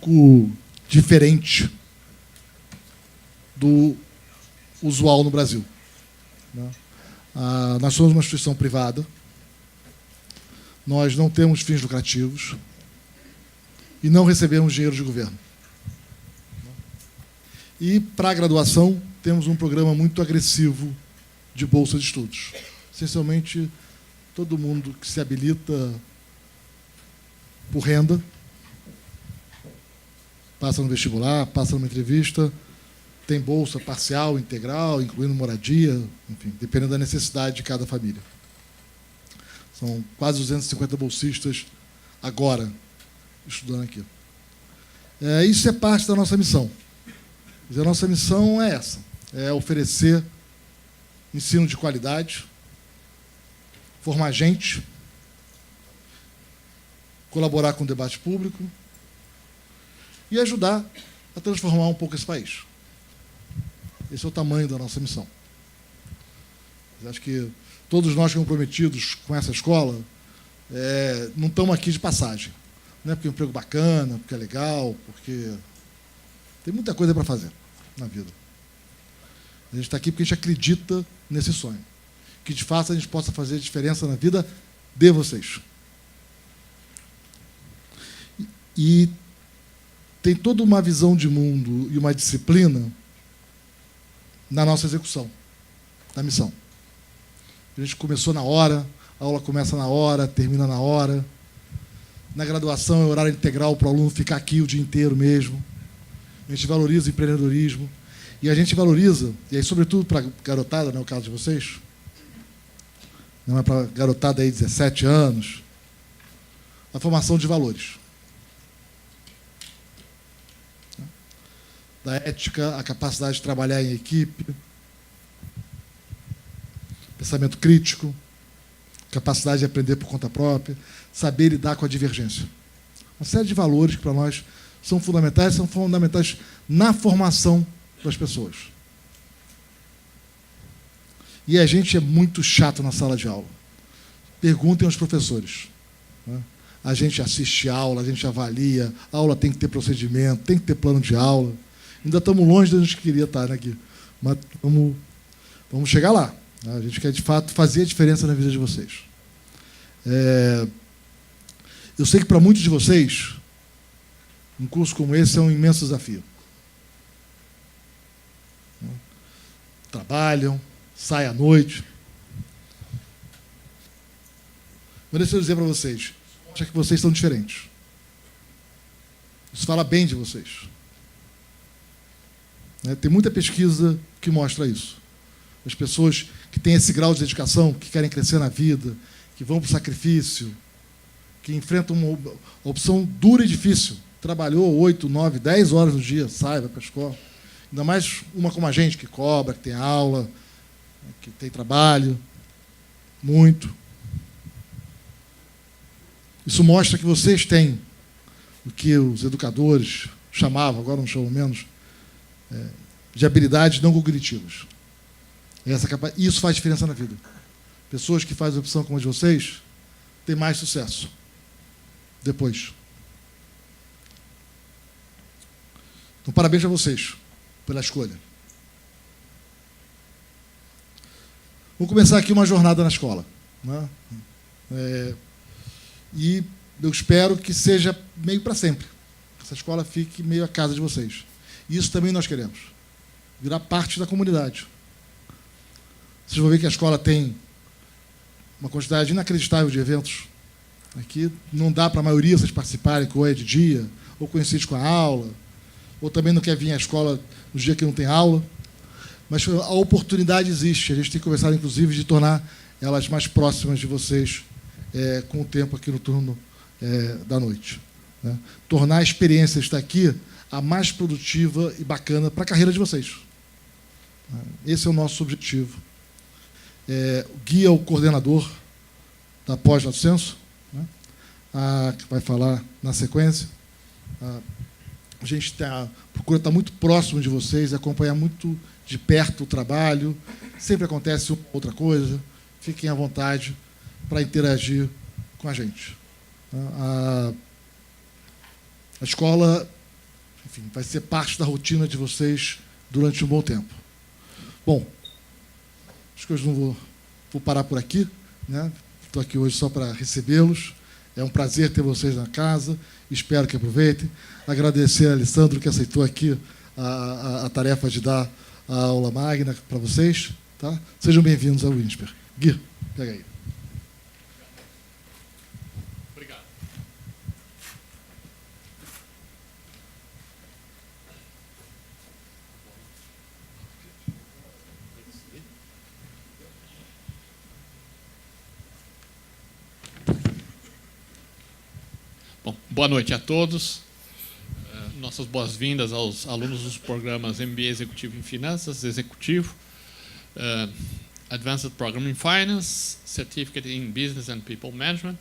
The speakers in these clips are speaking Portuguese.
pouco diferente do usual no Brasil. Nós somos uma instituição privada, nós não temos fins lucrativos e não recebemos dinheiro de governo. E, para a graduação, temos um programa muito agressivo de bolsa de estudos. Essencialmente, todo mundo que se habilita por renda, passa no vestibular, passa numa entrevista, tem bolsa parcial, integral, incluindo moradia, enfim, dependendo da necessidade de cada família. São quase 250 bolsistas agora estudando aqui. Isso é parte da nossa missão. A nossa missão é essa, é oferecer ensino de qualidade, formar gente, colaborar com o debate público e ajudar a transformar um pouco esse país. Esse é o tamanho da nossa missão. Eu acho que todos nós comprometidos com essa escola não estamos aqui de passagem. Não é porque é um emprego bacana, porque é legal, porque tem muita coisa para fazer na vida. A gente está aqui porque a gente acredita nesse sonho. Que, de fato, a gente possa fazer diferença na vida de vocês. E tem toda uma visão de mundo e uma disciplina na nossa execução, na missão. A gente começou na hora, a aula começa na hora, termina na hora. Na graduação é horário integral para o aluno ficar aqui o dia inteiro mesmo. A gente valoriza o empreendedorismo. E a gente valoriza, e aí, sobretudo para a garotada, não é o caso de vocês, não é para a garotada aí de 17 anos, a formação de valores. Da ética, a capacidade de trabalhar em equipe, pensamento crítico, capacidade de aprender por conta própria, saber lidar com a divergência. Uma série de valores que, para nós, são fundamentais na formação das pessoas. E a gente é muito chato na sala de aula. Perguntem aos professores. A gente assiste aula, a gente avalia, a aula tem que ter procedimento, tem que ter plano de aula. Ainda estamos longe de onde a gente queria estar, né, aqui. Mas vamos chegar lá. A gente quer, de fato, fazer a diferença na vida de vocês. Eu sei que, para muitos de vocês, um curso como esse é um imenso desafio. Trabalham, saem à noite. Mas deixa eu dizer para vocês, acho que vocês são diferentes. Isso fala bem de vocês. Tem muita pesquisa que mostra isso. As pessoas que têm esse grau de dedicação, que querem crescer na vida, que vão para o sacrifício, que enfrentam uma opção dura e difícil. Trabalhou 8, 9, 10 horas no dia, sai, vai para a escola. Ainda mais uma como a gente, que cobra, que tem aula, que tem trabalho, muito. Isso mostra que vocês têm o que os educadores chamavam, agora não chamam menos, de habilidades não cognitivas. Isso faz diferença na vida. Pessoas que fazem opção como a de vocês têm mais sucesso depois. Então, parabéns a vocês pela escolha. Vou começar aqui uma jornada na escola. E eu espero que seja meio para sempre. Que essa escola fique meio a casa de vocês. E isso também nós queremos. Virar parte da comunidade. Vocês vão ver que a escola tem uma quantidade inacreditável de eventos. Aqui não dá para a maioria vocês participarem, ou é de dia, ou coincide com a aula, ou também não quer vir à escola no dia que não tem aula. Mas a oportunidade existe. A gente tem conversado, inclusive, de tornar elas mais próximas de vocês com o tempo aqui no turno da noite. Tornar a experiência de estar aqui a mais produtiva e bacana para a carreira de vocês. Esse é o nosso objetivo. O Gui é o coordenador da pós-Lato Sensu, que vai falar na sequência. A gente procura estar muito próximo de vocês, acompanhar muito de perto o trabalho. Sempre acontece outra coisa. Fiquem à vontade para interagir com a gente. A escola enfim, vai ser parte da rotina de vocês durante um bom tempo. Bom, acho que hoje não vou parar por aqui, né? Estou aqui hoje só para recebê-los. É um prazer ter vocês na casa. Espero que aproveitem. Agradecer a Alessandro, que aceitou aqui a tarefa de dar a aula magna para vocês. Tá? Sejam bem-vindos ao INSPER. Gui, pega aí. Obrigado. Bom, boa noite a todos. Nossas boas-vindas aos alunos dos programas MBA Executivo em Finanças, Executivo, Advanced Program in Finance, Certificate in Business and People Management,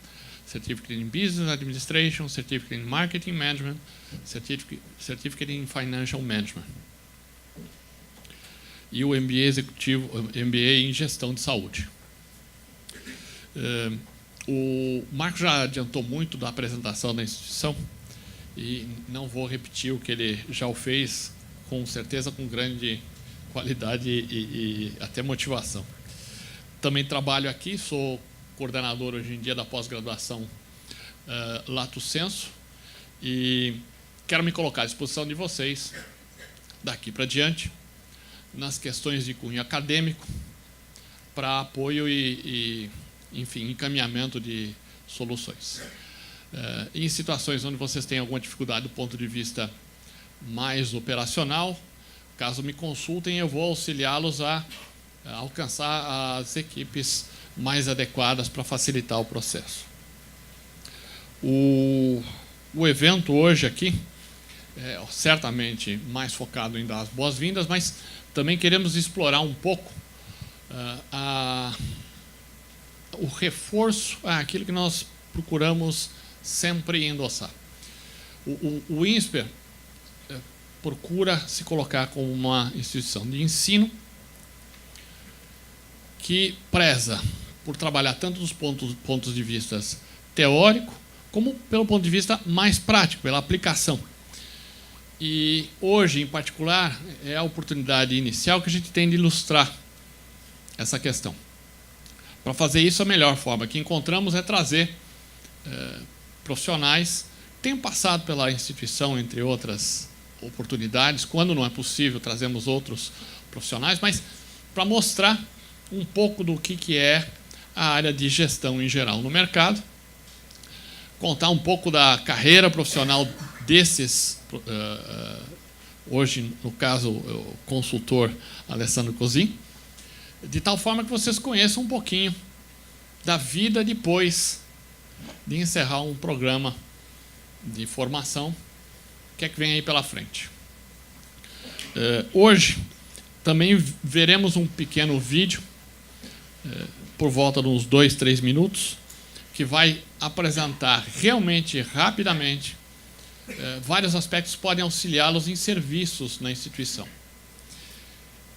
Certificate in Business Administration, Certificate in Marketing Management, Certificate in Financial Management. E o MBA Executivo, MBA em Gestão de Saúde. O Marco já adiantou muito da apresentação da instituição e não vou repetir o que ele já o fez, com certeza com grande qualidade e até motivação. Também trabalho aqui, sou coordenador hoje em dia da pós-graduação Lato Sensu e quero me colocar à disposição de vocês, daqui para diante, nas questões de cunho acadêmico, para apoio e enfim, encaminhamento de soluções. Em situações onde vocês têm alguma dificuldade do ponto de vista mais operacional, caso me consultem, eu vou auxiliá-los a alcançar as equipes mais adequadas para facilitar o processo. O evento hoje aqui é certamente mais focado em dar as boas-vindas, mas também queremos explorar um pouco o reforço àquilo que nós procuramos sempre endossar. O INSPER procura se colocar como uma instituição de ensino que preza por trabalhar tanto dos pontos de vista teórico, como pelo ponto de vista mais prático, pela aplicação. E hoje, em particular, é a oportunidade inicial que a gente tem de ilustrar essa questão. Para fazer isso, a melhor forma que encontramos é trazer profissionais que tenham passado pela instituição, entre outras oportunidades. Quando não é possível, trazemos outros profissionais, mas para mostrar um pouco do que é a área de gestão em geral no mercado, contar um pouco da carreira profissional desses, hoje, no caso, o consultor Alessandro Cosin, de tal forma que vocês conheçam um pouquinho da vida depois de encerrar um programa de formação. O que é que vem aí pela frente? Hoje, também veremos um pequeno vídeo, por volta de uns 2, 3 minutos, que vai apresentar realmente, rapidamente, vários aspectos que podem auxiliá-los em serviços na instituição.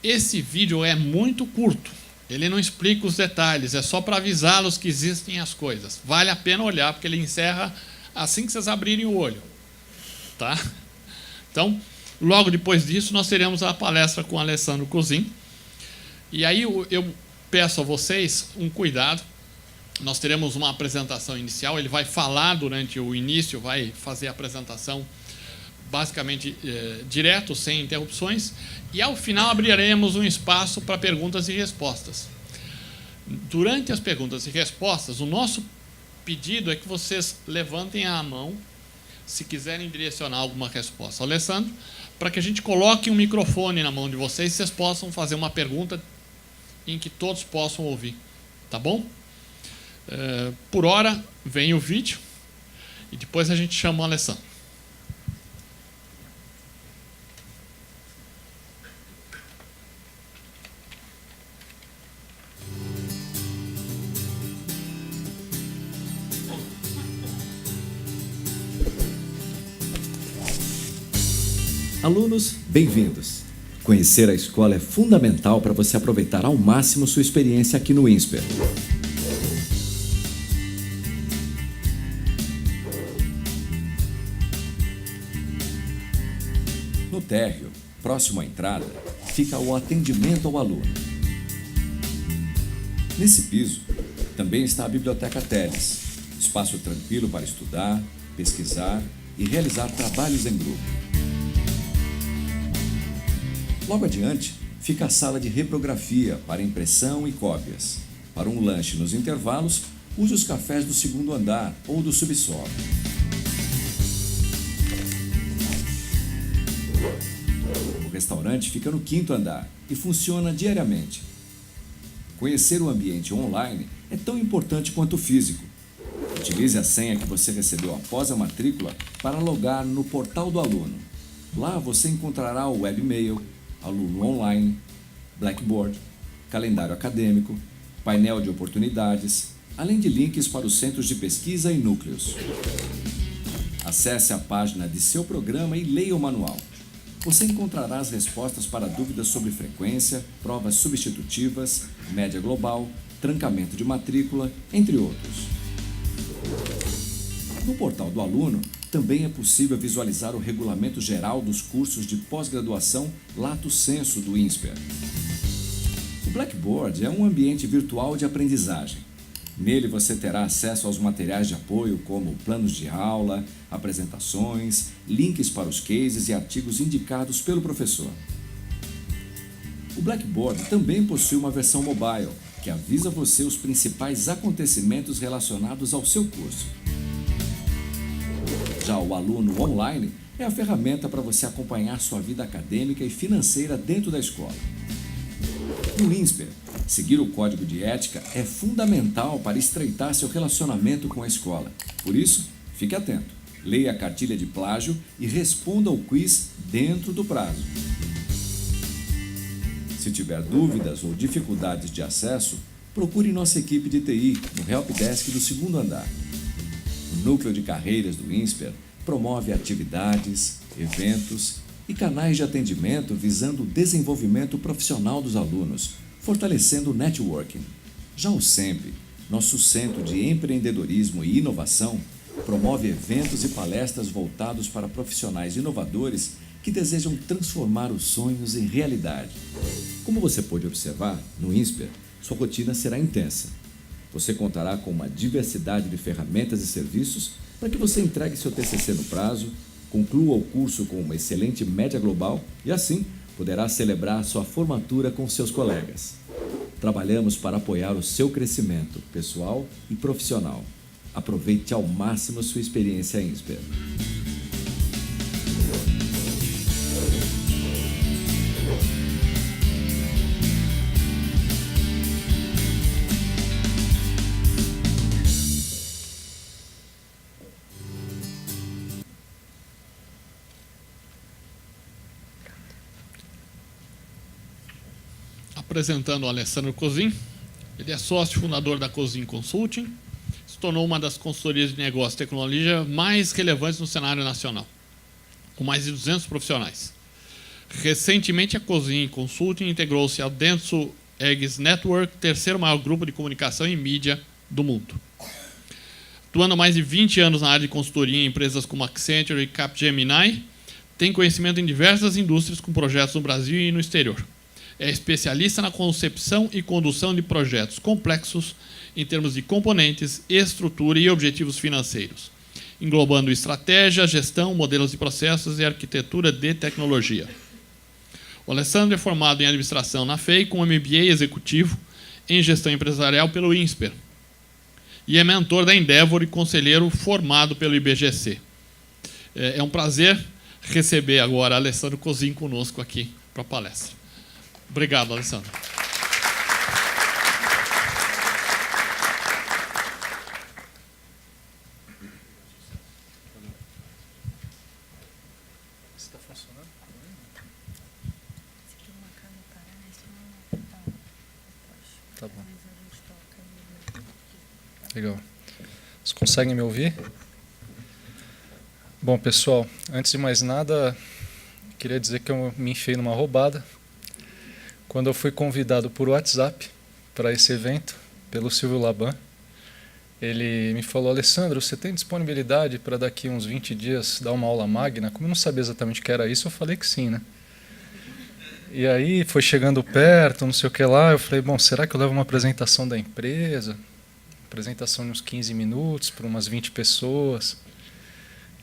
Esse vídeo é muito curto, ele não explica os detalhes, é só para avisá-los que existem as coisas. Vale a pena olhar, porque ele encerra assim que vocês abrirem o olho. Tá? Então, logo depois disso, nós teremos a palestra com o Alessandro Cosin. E aí eu peço a vocês um cuidado. Nós teremos uma apresentação inicial, ele vai falar durante o início, vai fazer a apresentação basicamente direto, sem interrupções, e ao final abriremos um espaço para perguntas e respostas. Durante as perguntas e respostas, o nosso pedido é que vocês levantem a mão, se quiserem direcionar alguma resposta ao Alessandro, para que a gente coloque um microfone na mão de vocês e vocês possam fazer uma pergunta em que todos possam ouvir. Tá bom? Por hora, vem o vídeo e depois a gente chama o Alessandro. Alunos, bem-vindos. Conhecer a escola é fundamental para você aproveitar ao máximo sua experiência aqui no INSPER. No térreo, próximo à entrada, fica o atendimento ao aluno. Nesse piso, também está a Biblioteca Teles, espaço tranquilo para estudar, pesquisar e realizar trabalhos em grupo. Logo adiante, fica a sala de reprografia para impressão e cópias. Para um lanche nos intervalos, use os cafés do segundo andar ou do subsolo. O restaurante fica no quinto andar e funciona diariamente. Conhecer o ambiente online é tão importante quanto o físico. Utilize a senha que você recebeu após a matrícula para logar no portal do aluno. Lá você encontrará o webmail, aluno online, Blackboard, calendário acadêmico, painel de oportunidades, além de links para os centros de pesquisa e núcleos. Acesse a página de seu programa e leia o manual. Você encontrará as respostas para dúvidas sobre frequência, provas substitutivas, média global, trancamento de matrícula, entre outros. No portal do aluno, também é possível visualizar o regulamento geral dos cursos de pós-graduação Lato Sensu do INSPER. O Blackboard é um ambiente virtual de aprendizagem. Nele você terá acesso aos materiais de apoio como planos de aula, apresentações, links para os cases e artigos indicados pelo professor. O Blackboard também possui uma versão mobile, que avisa você os principais acontecimentos relacionados ao seu curso. Já o aluno online é a ferramenta para você acompanhar sua vida acadêmica e financeira dentro da escola. No INSPER, seguir o código de ética é fundamental para estreitar seu relacionamento com a escola. Por isso, fique atento, leia a cartilha de plágio e responda ao quiz dentro do prazo. Se tiver dúvidas ou dificuldades de acesso, procure nossa equipe de TI no Helpdesk do segundo andar. O Núcleo de Carreiras do INSPER promove atividades, eventos e canais de atendimento visando o desenvolvimento profissional dos alunos, fortalecendo o networking. Já o SEMP, nosso Centro de Empreendedorismo e Inovação, promove eventos e palestras voltados para profissionais inovadores que desejam transformar os sonhos em realidade. Como você pôde observar, no INSPER, sua rotina será intensa. Você contará com uma diversidade de ferramentas e serviços para que você entregue seu TCC no prazo, conclua o curso com uma excelente média global e, assim, poderá celebrar sua formatura com seus colegas. Trabalhamos para apoiar o seu crescimento pessoal e profissional. Aproveite ao máximo sua experiência INSPER. Apresentando o Alessandro Cozin. Ele é sócio fundador da Cozin Consulting. Se tornou uma das consultorias de negócio e tecnologia mais relevantes no cenário nacional, com mais de 200 profissionais. Recentemente, a Cozin Consulting integrou-se ao Dentsu Eggs Network, terceiro maior grupo de comunicação e mídia do mundo. Atuando há mais de 20 anos na área de consultoria em empresas como Accenture e Capgemini, tem conhecimento em diversas indústrias com projetos no Brasil e no exterior. É especialista na concepção e condução de projetos complexos em termos de componentes, estrutura e objetivos financeiros, englobando estratégia, gestão, modelos de processos e arquitetura de tecnologia. O Alessandro é formado em administração na FEI com MBA executivo em gestão empresarial pelo INSPER e é mentor da Endeavor e conselheiro formado pelo IBGC. É um prazer receber agora Alessandro Cozin conosco aqui para a palestra. Obrigado, Alessandro. Está funcionando? Tá bom. Legal. Vocês conseguem me ouvir? Bom, pessoal, antes de mais nada, queria dizer que eu me enfiei numa roubada. Quando eu fui convidado por WhatsApp para esse evento, pelo Silvio Laban, ele me falou: Alessandro, você tem disponibilidade para daqui uns 20 dias dar uma aula magna? Como eu não sabia exatamente o que era isso, eu falei que sim, né? E aí foi chegando perto, não sei o que lá, eu falei, bom, será que eu levo uma apresentação da empresa? Apresentação de uns 15 minutos para umas 20 pessoas.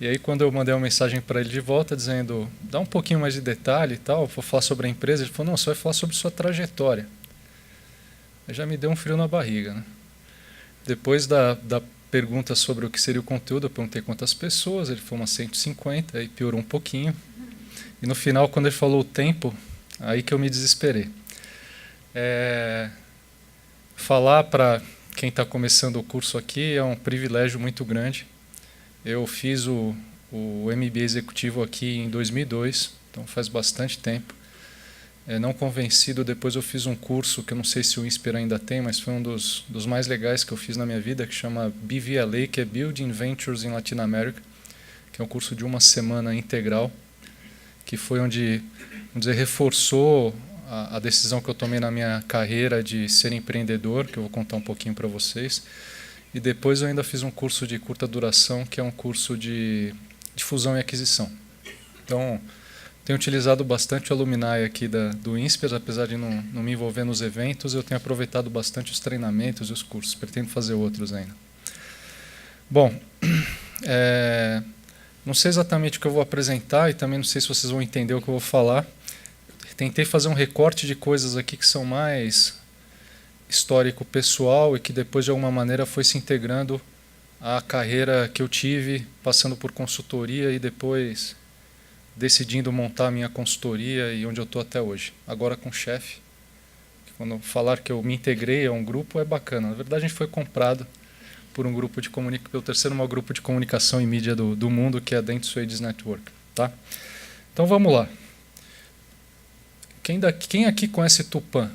E aí quando eu mandei uma mensagem para ele de volta dizendo, dá um pouquinho mais de detalhe e tal, vou falar sobre a empresa, ele falou, não, você vai falar sobre sua trajetória. Aí já me deu um frio na barriga, né? Depois da pergunta sobre o que seria o conteúdo, eu perguntei quantas pessoas, ele falou umas 150, aí piorou um pouquinho. E no final, quando ele falou o tempo, aí que eu me desesperei. Falar para quem está começando o curso aqui é um privilégio muito grande. Eu fiz o MBA executivo aqui em 2002, então faz bastante tempo. Não convencido, depois eu fiz um curso que eu não sei se o INSPER ainda tem, mas foi um dos mais legais que eu fiz na minha vida, que chama BVLA, que é Building Ventures in Latin America, que é um curso de uma semana integral, que foi onde, vamos dizer, reforçou a decisão que eu tomei na minha carreira de ser empreendedor, que eu vou contar um pouquinho para vocês. E depois eu ainda fiz um curso de curta duração, que é um curso de fusão e aquisição. Então, tenho utilizado bastante o alumni aqui do INSPER, apesar de não me envolver nos eventos, eu tenho aproveitado bastante os treinamentos e os cursos, pretendo fazer outros ainda. Bom, não sei exatamente o que eu vou apresentar e também não sei se vocês vão entender o que eu vou falar. Tentei fazer um recorte de coisas aqui que são mais histórico pessoal e que depois de alguma maneira foi se integrando à carreira que eu tive, passando por consultoria e depois decidindo montar a minha consultoria e onde eu estou até hoje. Agora com chefe. Quando falar que eu me integrei a um grupo é bacana. Na verdade a gente foi comprado por um grupo de pelo terceiro maior grupo de comunicação e mídia do mundo, que é a Dentsu Aegis Network. Tá? Então vamos lá. Quem aqui conhece Tupã?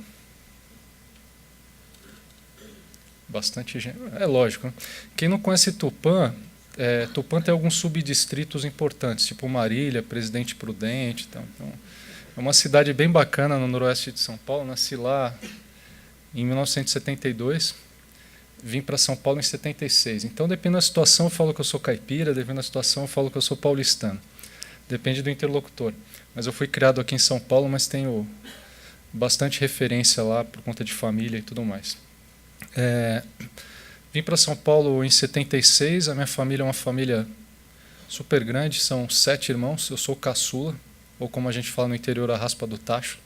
Bastante gente. É lógico. Né? Quem não conhece Tupã, Tupã tem alguns subdistritos importantes, tipo Marília, Presidente Prudente. Então, é uma cidade bem bacana no noroeste de São Paulo. Nasci lá em 1972, vim para São Paulo em 76. Então, dependendo da situação, eu falo que eu sou caipira, dependendo da situação, eu falo que eu sou paulistano. Depende do interlocutor. Mas eu fui criado aqui em São Paulo, mas tenho bastante referência lá por conta de família e tudo mais. Vim para São Paulo em 76, a minha família é uma família super grande, são 7 irmãos, eu sou caçula, ou como a gente fala no interior, a raspa do tacho.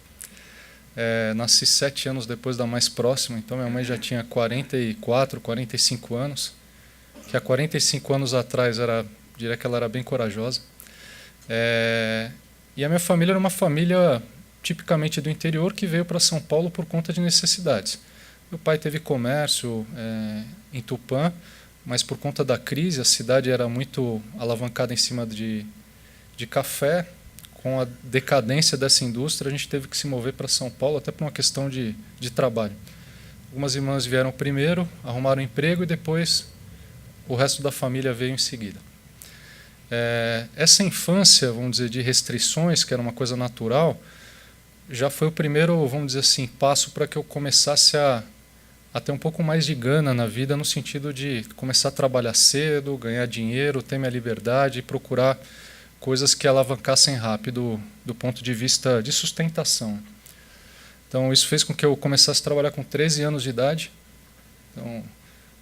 Nasci 7 anos depois da mais próxima, então minha mãe já tinha 44, 45 anos, que há 45 anos atrás diria que ela era bem corajosa. E a minha família era uma família tipicamente do interior que veio para São Paulo por conta de necessidades. Meu pai teve comércio em Tupã, mas por conta da crise a cidade era muito alavancada em cima de café. Com a decadência dessa indústria, a gente teve que se mover para São Paulo, até por uma questão de trabalho. Algumas irmãs vieram primeiro, arrumaram emprego e depois o resto da família veio em seguida. Essa infância, vamos dizer, de restrições, que era uma coisa natural, já foi o primeiro, vamos dizer assim, passo para que eu começasse a ter um pouco mais de gana na vida, no sentido de começar a trabalhar cedo, ganhar dinheiro, ter minha liberdade e procurar coisas que alavancassem rápido do ponto de vista de sustentação. Então, isso fez com que eu começasse a trabalhar com 13 anos de idade. Então,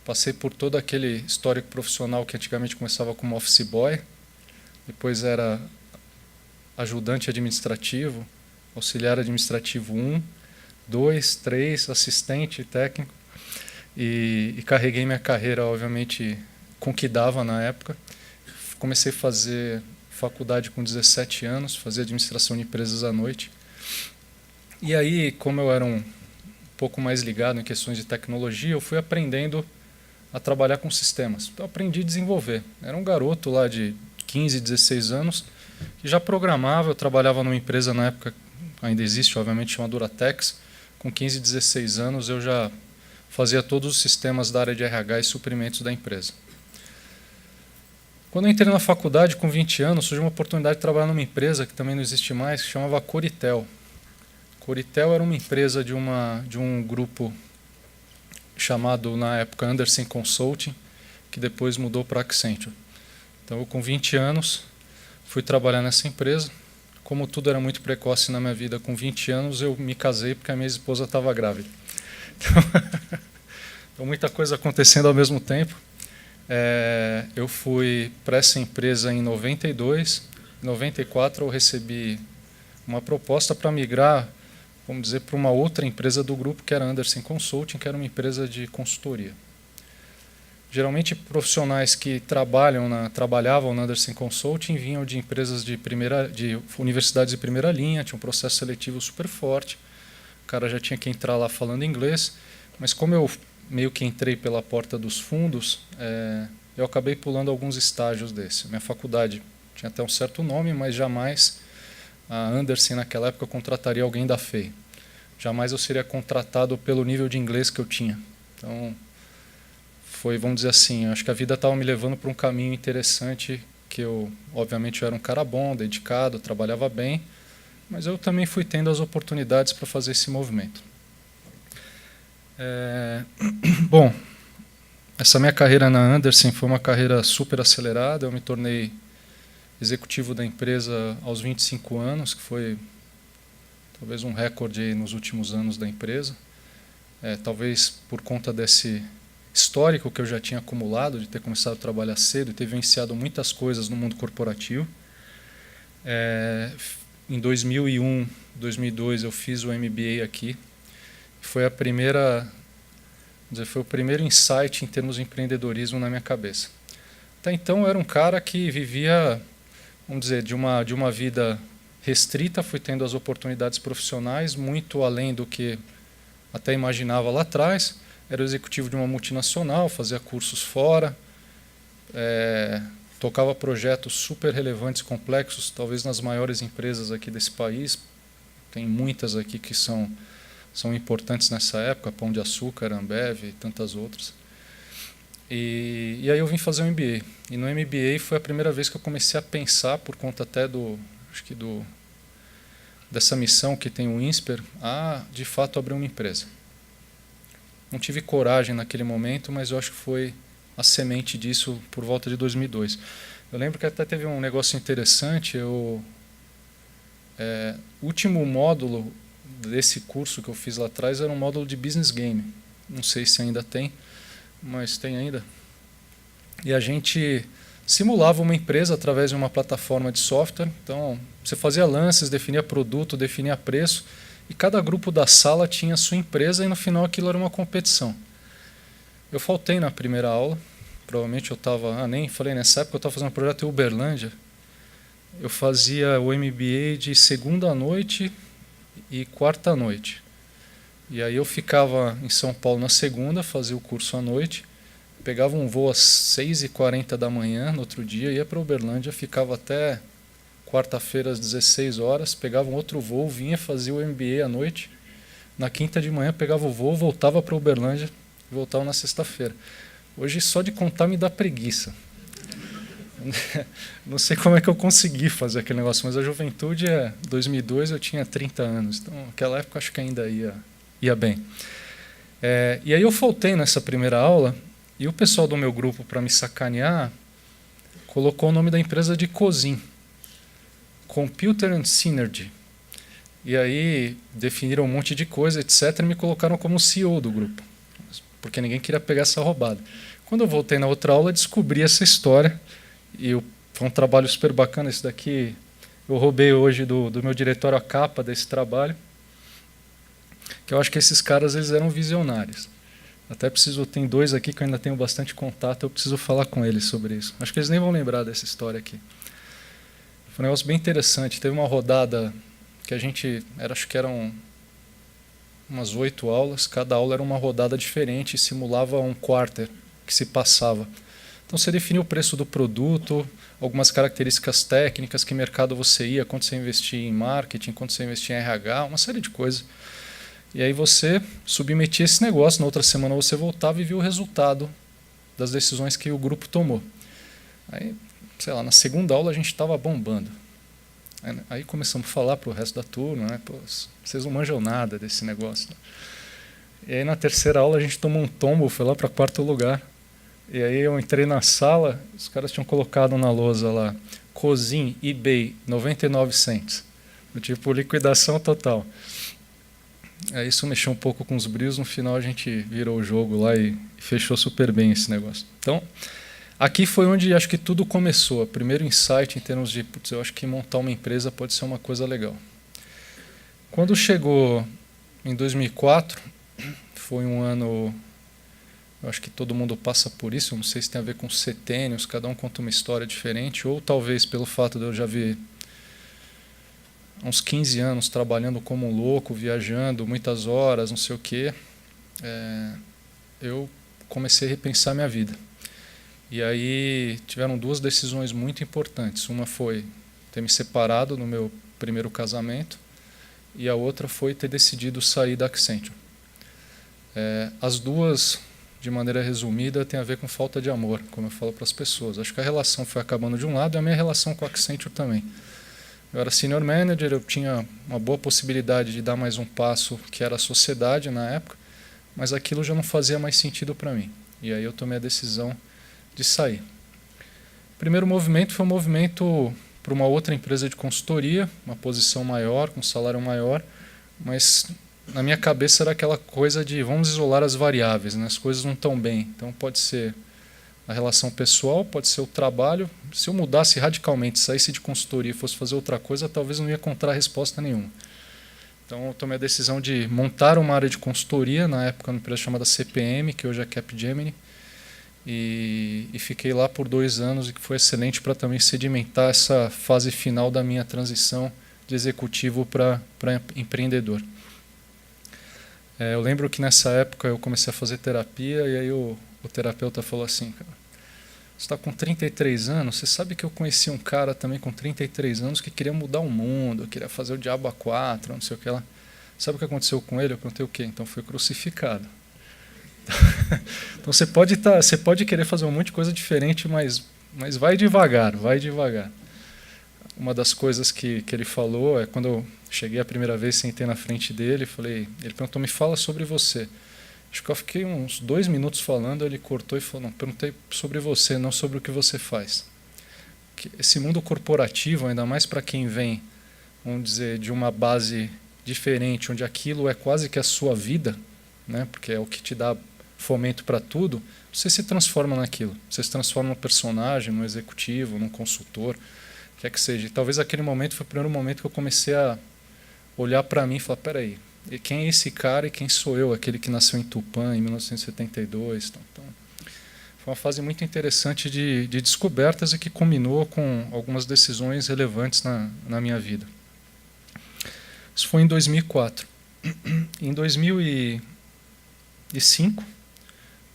passei por todo aquele histórico profissional que antigamente começava como office boy, depois era ajudante administrativo, auxiliar administrativo 1, 2, 3, assistente técnico, e carreguei minha carreira, obviamente, com o que dava na época. Comecei a fazer faculdade com 17 anos, fazia administração de empresas à noite. E aí, como eu era um pouco mais ligado em questões de tecnologia, eu fui aprendendo a trabalhar com sistemas. Então, aprendi a desenvolver. Era um garoto lá de 15, 16 anos, que já programava. Eu trabalhava numa empresa na época, ainda existe, obviamente, chamada Duratex. Com 15, 16 anos, eu já fazia todos os sistemas da área de RH e suprimentos da empresa. Quando eu entrei na faculdade, com 20 anos, surgiu uma oportunidade de trabalhar numa empresa que também não existe mais, que chamava Coritel. Coritel era uma empresa de um grupo chamado, na época, Andersen Consulting, que depois mudou para a Accenture. Então, eu, com 20 anos, fui trabalhar nessa empresa. Como tudo era muito precoce na minha vida, com 20 anos eu me casei porque a minha esposa estava grávida. Então, muita coisa acontecendo ao mesmo tempo. Eu fui para essa empresa em 92. Em 94 eu recebi uma proposta para migrar, vamos dizer, para uma outra empresa do grupo, que era a Andersen Consulting, que era uma empresa de consultoria. Geralmente, profissionais que trabalhavam na Andersen Consulting vinham de empresas de universidades de primeira linha, tinha um processo seletivo super forte, o cara já tinha que entrar lá falando inglês, mas como eu meio que entrei pela porta dos fundos, eu acabei pulando alguns estágios desse. Minha faculdade tinha até um certo nome, mas jamais a Andersen naquela época contrataria alguém da FEI. Jamais eu seria contratado pelo nível de inglês que eu tinha. Então, foi, vamos dizer assim, acho que a vida estava me levando para um caminho interessante, que obviamente, eu era um cara bom, dedicado, trabalhava bem, mas eu também fui tendo as oportunidades para fazer esse movimento. Bom, essa minha carreira na Andersen foi uma carreira super acelerada. Eu me tornei executivo da empresa aos 25 anos, que foi talvez um recorde nos últimos anos da empresa. Talvez por conta desse histórico que eu já tinha acumulado, de ter começado a trabalhar cedo e ter vivenciado muitas coisas no mundo corporativo. Em 2001, 2002, eu fiz o MBA aqui. Foi o primeiro insight em termos de empreendedorismo na minha cabeça. Até então, eu era um cara que vivia, vamos dizer, de uma vida restrita, fui tendo as oportunidades profissionais, muito além do que até imaginava lá atrás. Era o executivo de uma multinacional, fazia cursos fora, tocava projetos super relevantes, complexos, talvez nas maiores empresas aqui desse país. Tem muitas aqui que são importantes nessa época, Pão de Açúcar, Ambev e tantas outras. E aí eu vim fazer um MBA. E no MBA foi a primeira vez que eu comecei a pensar, por conta até dessa missão que tem o INSPER, de fato abrir uma empresa. Não tive coragem naquele momento, mas eu acho que foi a semente disso por volta de 2002. Eu lembro que até teve um negócio interessante. O último módulo desse curso que eu fiz lá atrás era um módulo de business game. Não sei se ainda tem, mas tem ainda. E a gente simulava uma empresa através de uma plataforma de software. Então, você fazia lances, definia produto, definia preço, e cada grupo da sala tinha a sua empresa, e no final aquilo era uma competição. Eu faltei na primeira aula, provavelmente eu estava, nem falei, nessa época eu estava fazendo um projeto em Uberlândia. Eu fazia o MBA de segunda à noite e quarta à noite. E aí eu ficava em São Paulo na segunda, fazia o curso à noite, pegava um voo às 6h40 da manhã, no outro dia, ia para Uberlândia, ficava até quarta-feira às 16 horas, pegava um outro voo, vinha, fazia o MBA à noite. Na quinta de manhã pegava o voo, voltava para Uberlândia e voltava na sexta-feira. Hoje só de contar me dá preguiça. Não sei como é que eu consegui fazer aquele negócio, mas a juventude 2002 eu tinha 30 anos, então naquela época acho que ainda ia bem. E aí eu faltei nessa primeira aula, e o pessoal do meu grupo, para me sacanear, colocou o nome da empresa de COSIN, Computer and Synergy. E aí definiram um monte de coisa, etc., e me colocaram como CEO do grupo, porque ninguém queria pegar essa roubada. Quando eu voltei na outra aula, descobri essa história, e foi um trabalho super bacana. Esse daqui eu roubei hoje do meu diretório a capa desse trabalho, que eu acho que esses caras eles eram visionários. Até tem dois aqui que eu ainda tenho bastante contato, eu preciso falar com eles sobre isso. Acho que eles nem vão lembrar dessa história aqui. Foi um negócio bem interessante. Teve uma rodada que acho que eram umas 8 aulas, cada aula era uma rodada diferente e simulava um quarter que se passava. Então você definiu o preço do produto, algumas características técnicas, que mercado você ia, quanto você investia em marketing, quanto você investia em RH, uma série de coisas. E aí você submetia esse negócio, na outra semana você voltava e via o resultado das decisões que o grupo tomou. Aí, sei lá, na segunda aula a gente estava bombando. Aí começamos a falar para o resto da turma, né? Pô, vocês não manjam nada desse negócio. E aí na terceira aula a gente tomou um tombo, foi lá para 4º lugar. E aí eu entrei na sala, os caras tinham colocado na lousa lá, Cosim, eBay, 99 cents. Tipo, liquidação total. Aí isso mexeu um pouco com os brios, no final a gente virou o jogo lá e fechou super bem esse negócio. Então, aqui foi onde acho que tudo começou. O primeiro insight em termos de, putz, eu acho que montar uma empresa pode ser uma coisa legal. Quando chegou em 2004, foi um ano, eu acho que todo mundo passa por isso, eu não sei se tem a ver com setênios, cada um conta uma história diferente, ou talvez pelo fato de eu já ver uns 15 anos trabalhando como um louco, viajando muitas horas, não sei o quê, eu comecei a repensar minha vida. E aí tiveram duas decisões muito importantes. Uma foi ter me separado no meu primeiro casamento e a outra foi ter decidido sair da Accenture. As duas, de maneira resumida, têm a ver com falta de amor, como eu falo para as pessoas. Acho que a relação foi acabando de um lado e a minha relação com a Accenture também. Eu era senior manager, eu tinha uma boa possibilidade de dar mais um passo, que era a sociedade na época, mas aquilo já não fazia mais sentido para mim. E aí eu tomei a decisão de sair. O primeiro movimento foi um movimento para uma outra empresa de consultoria, uma posição maior, com um salário maior, mas na minha cabeça era aquela coisa de vamos isolar as variáveis, né? As coisas não estão bem. Então pode ser a relação pessoal, pode ser o trabalho. Se eu mudasse radicalmente, saísse de consultoria e fosse fazer outra coisa, talvez não ia encontrar resposta nenhuma. Então eu tomei a decisão de montar uma área de consultoria, na época uma empresa chamada CPM, que hoje é Capgemini, e fiquei lá por 2 anos, e que foi excelente para também sedimentar essa fase final da minha transição de executivo para empreendedor. Eu lembro que nessa época eu comecei a fazer terapia, e aí o terapeuta falou assim, cara, você está com 33 anos, você sabe que eu conheci um cara também com 33 anos que queria mudar o mundo, queria fazer o diabo a 4, não sei o que lá. Sabe o que aconteceu com ele? Eu perguntei o quê? Então foi crucificado. Então você pode querer fazer um monte de coisa diferente, mas vai devagar, vai devagar. Uma das coisas que ele falou é quando eu cheguei a primeira vez, sentei na frente dele, ele perguntou, me fala sobre você. Acho que eu fiquei uns 2 minutos falando, ele cortou e falou, não, perguntei sobre você, não sobre o que você faz. Esse mundo corporativo, ainda mais para quem vem, vamos dizer, de uma base diferente, onde aquilo é quase que a sua vida, né, porque é o que te dá fomento para tudo, você se transforma naquilo. Você se transforma num personagem, num executivo, num consultor, quer que seja. E talvez aquele momento foi o primeiro momento que eu comecei a olhar para mim e falar, peraí, e quem é esse cara e quem sou eu, aquele que nasceu em Tupã em 1972. Então, foi uma fase muito interessante de descobertas e que combinou com algumas decisões relevantes na minha vida. Isso foi em 2004. Em 2005,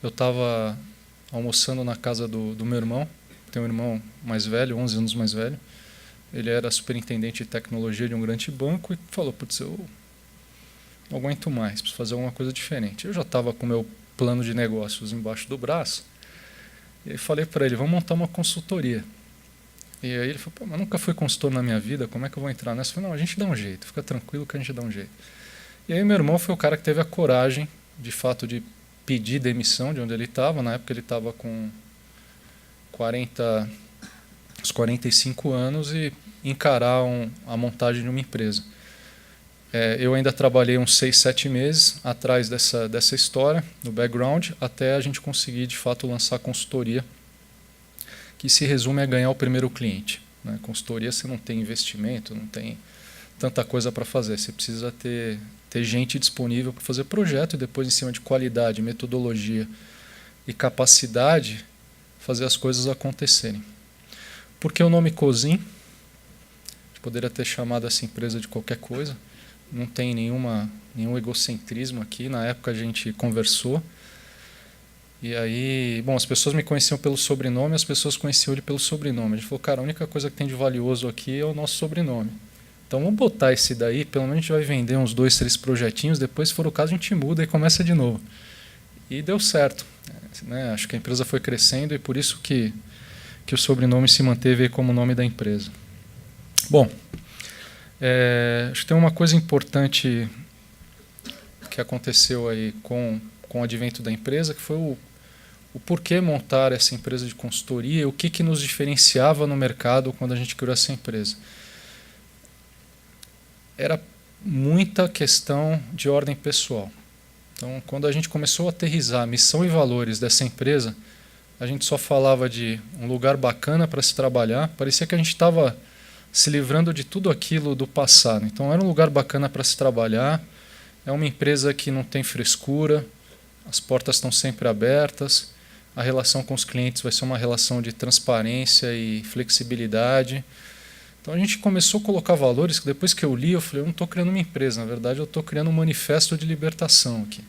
eu estava almoçando na casa do meu irmão, tem um irmão mais velho, 11 anos mais velho. Ele era superintendente de tecnologia de um grande banco e falou, putz, eu não aguento mais, preciso fazer alguma coisa diferente. Eu já estava com o meu plano de negócios embaixo do braço, e aí falei para ele, vamos montar uma consultoria. E aí ele falou, pô, mas nunca fui consultor na minha vida, como é que eu vou entrar nessa? Eu falei, não, a gente dá um jeito, fica tranquilo que a gente dá um jeito. E aí meu irmão foi o cara que teve a coragem, de fato, de pedir demissão de onde ele estava. Na época ele estava com uns 45 anos e encarar a montagem de uma empresa. Eu ainda trabalhei uns 6, 7 meses atrás dessa história, no background, até a gente conseguir, de fato, lançar a consultoria, que se resume a ganhar o primeiro cliente. Né? Consultoria, você não tem investimento, não tem tanta coisa para fazer. Você precisa ter gente disponível para fazer projeto e depois, em cima de qualidade, metodologia e capacidade, fazer as coisas acontecerem. Por que o nome Cosim? A gente poderia ter chamado essa empresa de qualquer coisa. Não tem nenhum egocentrismo aqui. Na época a gente conversou. E aí, bom, as pessoas me conheciam pelo sobrenome, as pessoas conheciam ele pelo sobrenome. A gente falou, cara, a única coisa que tem de valioso aqui é o nosso sobrenome. Então vamos botar esse daí, pelo menos a gente vai vender uns 2, 3 projetinhos, depois, se for o caso, a gente muda e começa de novo. E deu certo. Né? Acho que a empresa foi crescendo e por isso que o sobrenome se manteve como nome da empresa. Bom, acho que tem uma coisa importante que aconteceu aí com o advento da empresa, que foi o o porquê montar essa empresa de consultoria, o que nos diferenciava no mercado quando a gente criou essa empresa. Era muita questão de ordem pessoal. Então, quando a gente começou a aterrissar a missão e valores dessa empresa, a gente só falava de um lugar bacana para se trabalhar, parecia que a gente estava se livrando de tudo aquilo do passado. Então, era um lugar bacana para se trabalhar, é uma empresa que não tem frescura, as portas estão sempre abertas, a relação com os clientes vai ser uma relação de transparência e flexibilidade. Então a gente começou a colocar valores que depois que eu li, eu falei, eu não estou criando uma empresa, na verdade eu estou criando um manifesto de libertação aqui.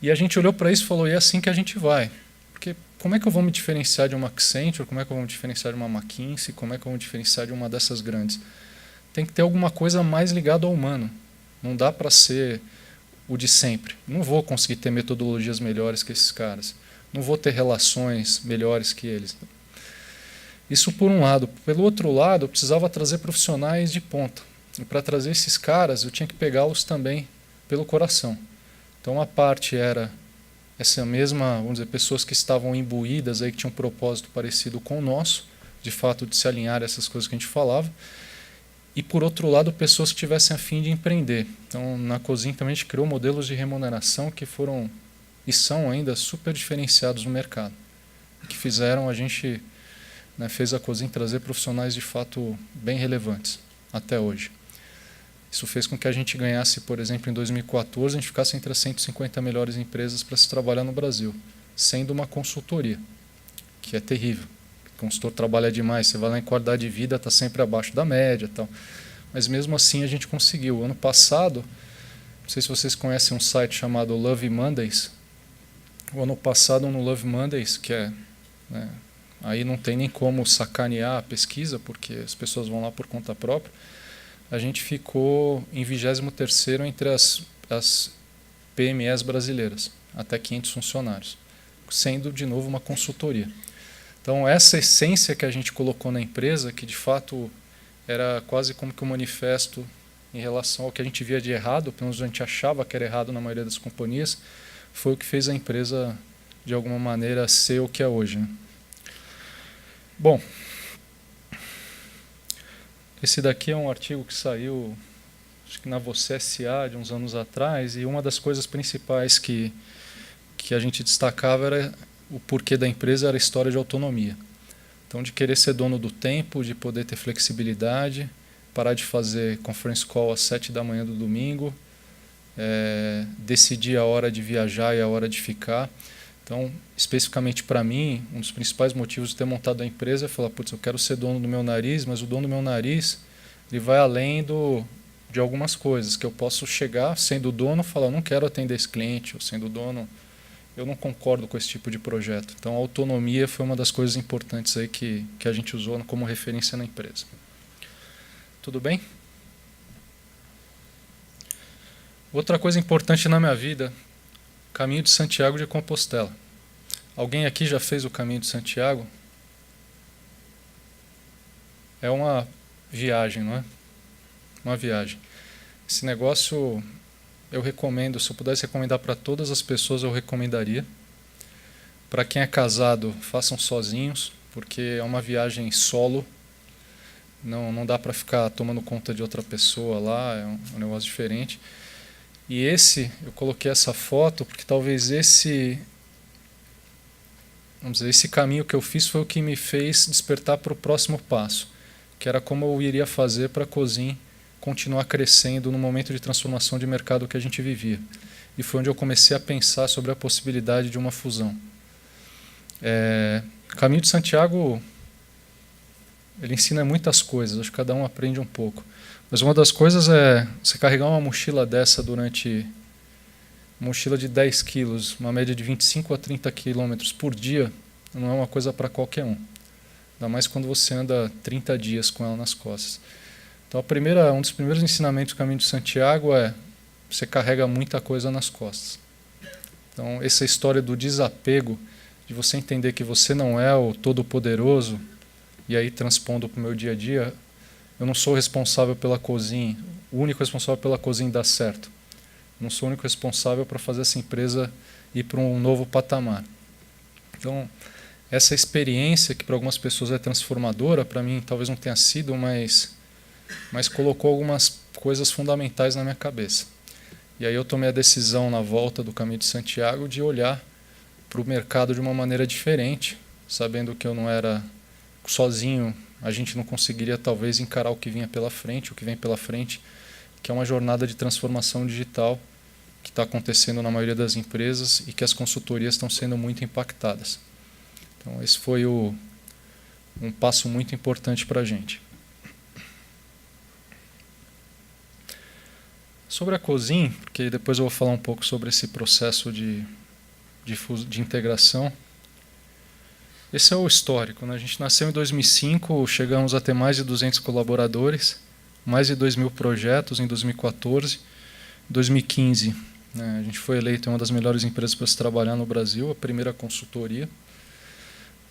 E a gente olhou para isso e falou, e é assim que a gente vai. Porque como é que eu vou me diferenciar de uma Accenture, como é que eu vou me diferenciar de uma McKinsey, como é que eu vou me diferenciar de uma dessas grandes? Tem que ter alguma coisa mais ligada ao humano. Não dá para ser o de sempre. Não vou conseguir ter metodologias melhores que esses caras. Não vou ter relações melhores que eles. Isso por um lado. Pelo outro lado, eu precisava trazer profissionais de ponta. E para trazer esses caras, eu tinha que pegá-los também pelo coração. Então, uma parte era essa mesma, vamos dizer, pessoas que estavam imbuídas, aí, que tinham um propósito parecido com o nosso, de fato, de se alinhar a essas coisas que a gente falava. E, por outro lado, pessoas que tivessem a fim de empreender. Então, na Cosim também a gente criou modelos de remuneração que foram e são ainda super diferenciados no mercado, que fizeram a gente, fez a Cosim trazer profissionais de fato bem relevantes até hoje. Isso fez com que a gente ganhasse, por exemplo, em 2014, a gente ficasse entre as 150 melhores empresas para se trabalhar no Brasil, sendo uma consultoria, que é terrível. O consultor trabalha demais, você vai lá em qualidade de vida, está sempre abaixo da média e tal. Mas mesmo assim a gente conseguiu. Ano passado, não sei se vocês conhecem um site chamado Love Mondays. O ano passado no Love Mondays, que é... aí não tem nem como sacanear a pesquisa, porque as pessoas vão lá por conta própria. A gente ficou em 23º entre as PMEs brasileiras, até 500 funcionários, sendo de novo uma consultoria. Então essa essência que a gente colocou na empresa, que de fato era quase como que um manifesto em relação ao que a gente via de errado, pelo menos a gente achava que era errado na maioria das companhias, foi o que fez a empresa de alguma maneira ser o que é hoje. Bom, esse daqui é um artigo que saiu, acho que na Você S.A. de uns anos atrás, e uma das coisas principais que a gente destacava era o porquê da empresa, era a história de autonomia. Então, de querer ser dono do tempo, de poder ter flexibilidade, parar de fazer conference call às 7 da manhã do domingo, decidir a hora de viajar e a hora de ficar. Então, especificamente para mim, um dos principais motivos de ter montado a empresa é falar, putz, eu quero ser dono do meu nariz, mas o dono do meu nariz ele vai além de algumas coisas, que eu posso chegar, sendo dono, falar, eu não quero atender esse cliente, ou sendo dono, eu não concordo com esse tipo de projeto. Então, a autonomia foi uma das coisas importantes aí que a gente usou como referência na empresa. Tudo bem? Outra coisa importante na minha vida, Caminho de Santiago de Compostela. Alguém aqui já fez o Caminho de Santiago? É uma viagem, não é? Uma viagem. Esse negócio eu recomendo, se eu pudesse recomendar para todas as pessoas, eu recomendaria. Para quem é casado, façam sozinhos, porque é uma viagem solo. Não dá para ficar tomando conta de outra pessoa lá, é um negócio diferente. E eu coloquei essa foto porque talvez esse caminho que eu fiz foi o que me fez despertar para o próximo passo, que era como eu iria fazer para a Cosim continuar crescendo no momento de transformação de mercado que a gente vivia. E foi onde eu comecei a pensar sobre a possibilidade de uma fusão. Caminho de Santiago, ele ensina muitas coisas, acho que cada um aprende um pouco. Mas uma das coisas é você carregar uma mochila dessa mochila de 10 quilos, uma média de 25 a 30 quilômetros por dia, não é uma coisa para qualquer um. Ainda mais quando você anda 30 dias com ela nas costas. Então, um dos primeiros ensinamentos do Caminho de Santiago é você carrega muita coisa nas costas. Então, essa história do desapego, de você entender que você não é o todo-poderoso, e aí transpondo para o meu dia a dia, eu não sou responsável pela Cosim, o único responsável pela Cosim dar certo. Eu não sou o único responsável para fazer essa empresa ir para um novo patamar. Então, essa experiência, que para algumas pessoas é transformadora, para mim talvez não tenha sido, mas colocou algumas coisas fundamentais na minha cabeça. E aí eu tomei a decisão, na volta do Caminho de Santiago, de olhar para o mercado de uma maneira diferente, sabendo que eu não era sozinho, a gente não conseguiria talvez encarar o que vinha pela frente, o que vem pela frente, que é uma jornada de transformação digital que está acontecendo na maioria das empresas e que as consultorias estão sendo muito impactadas. Então esse foi um passo muito importante para a gente. Sobre a Cosim, porque depois eu vou falar um pouco sobre esse processo de integração. Esse é o histórico, né? A gente nasceu em 2005, chegamos a ter mais de 200 colaboradores, mais de 2.000 projetos em 2014. Em 2015, né, a gente foi eleito uma das melhores empresas para se trabalhar no Brasil, a primeira consultoria.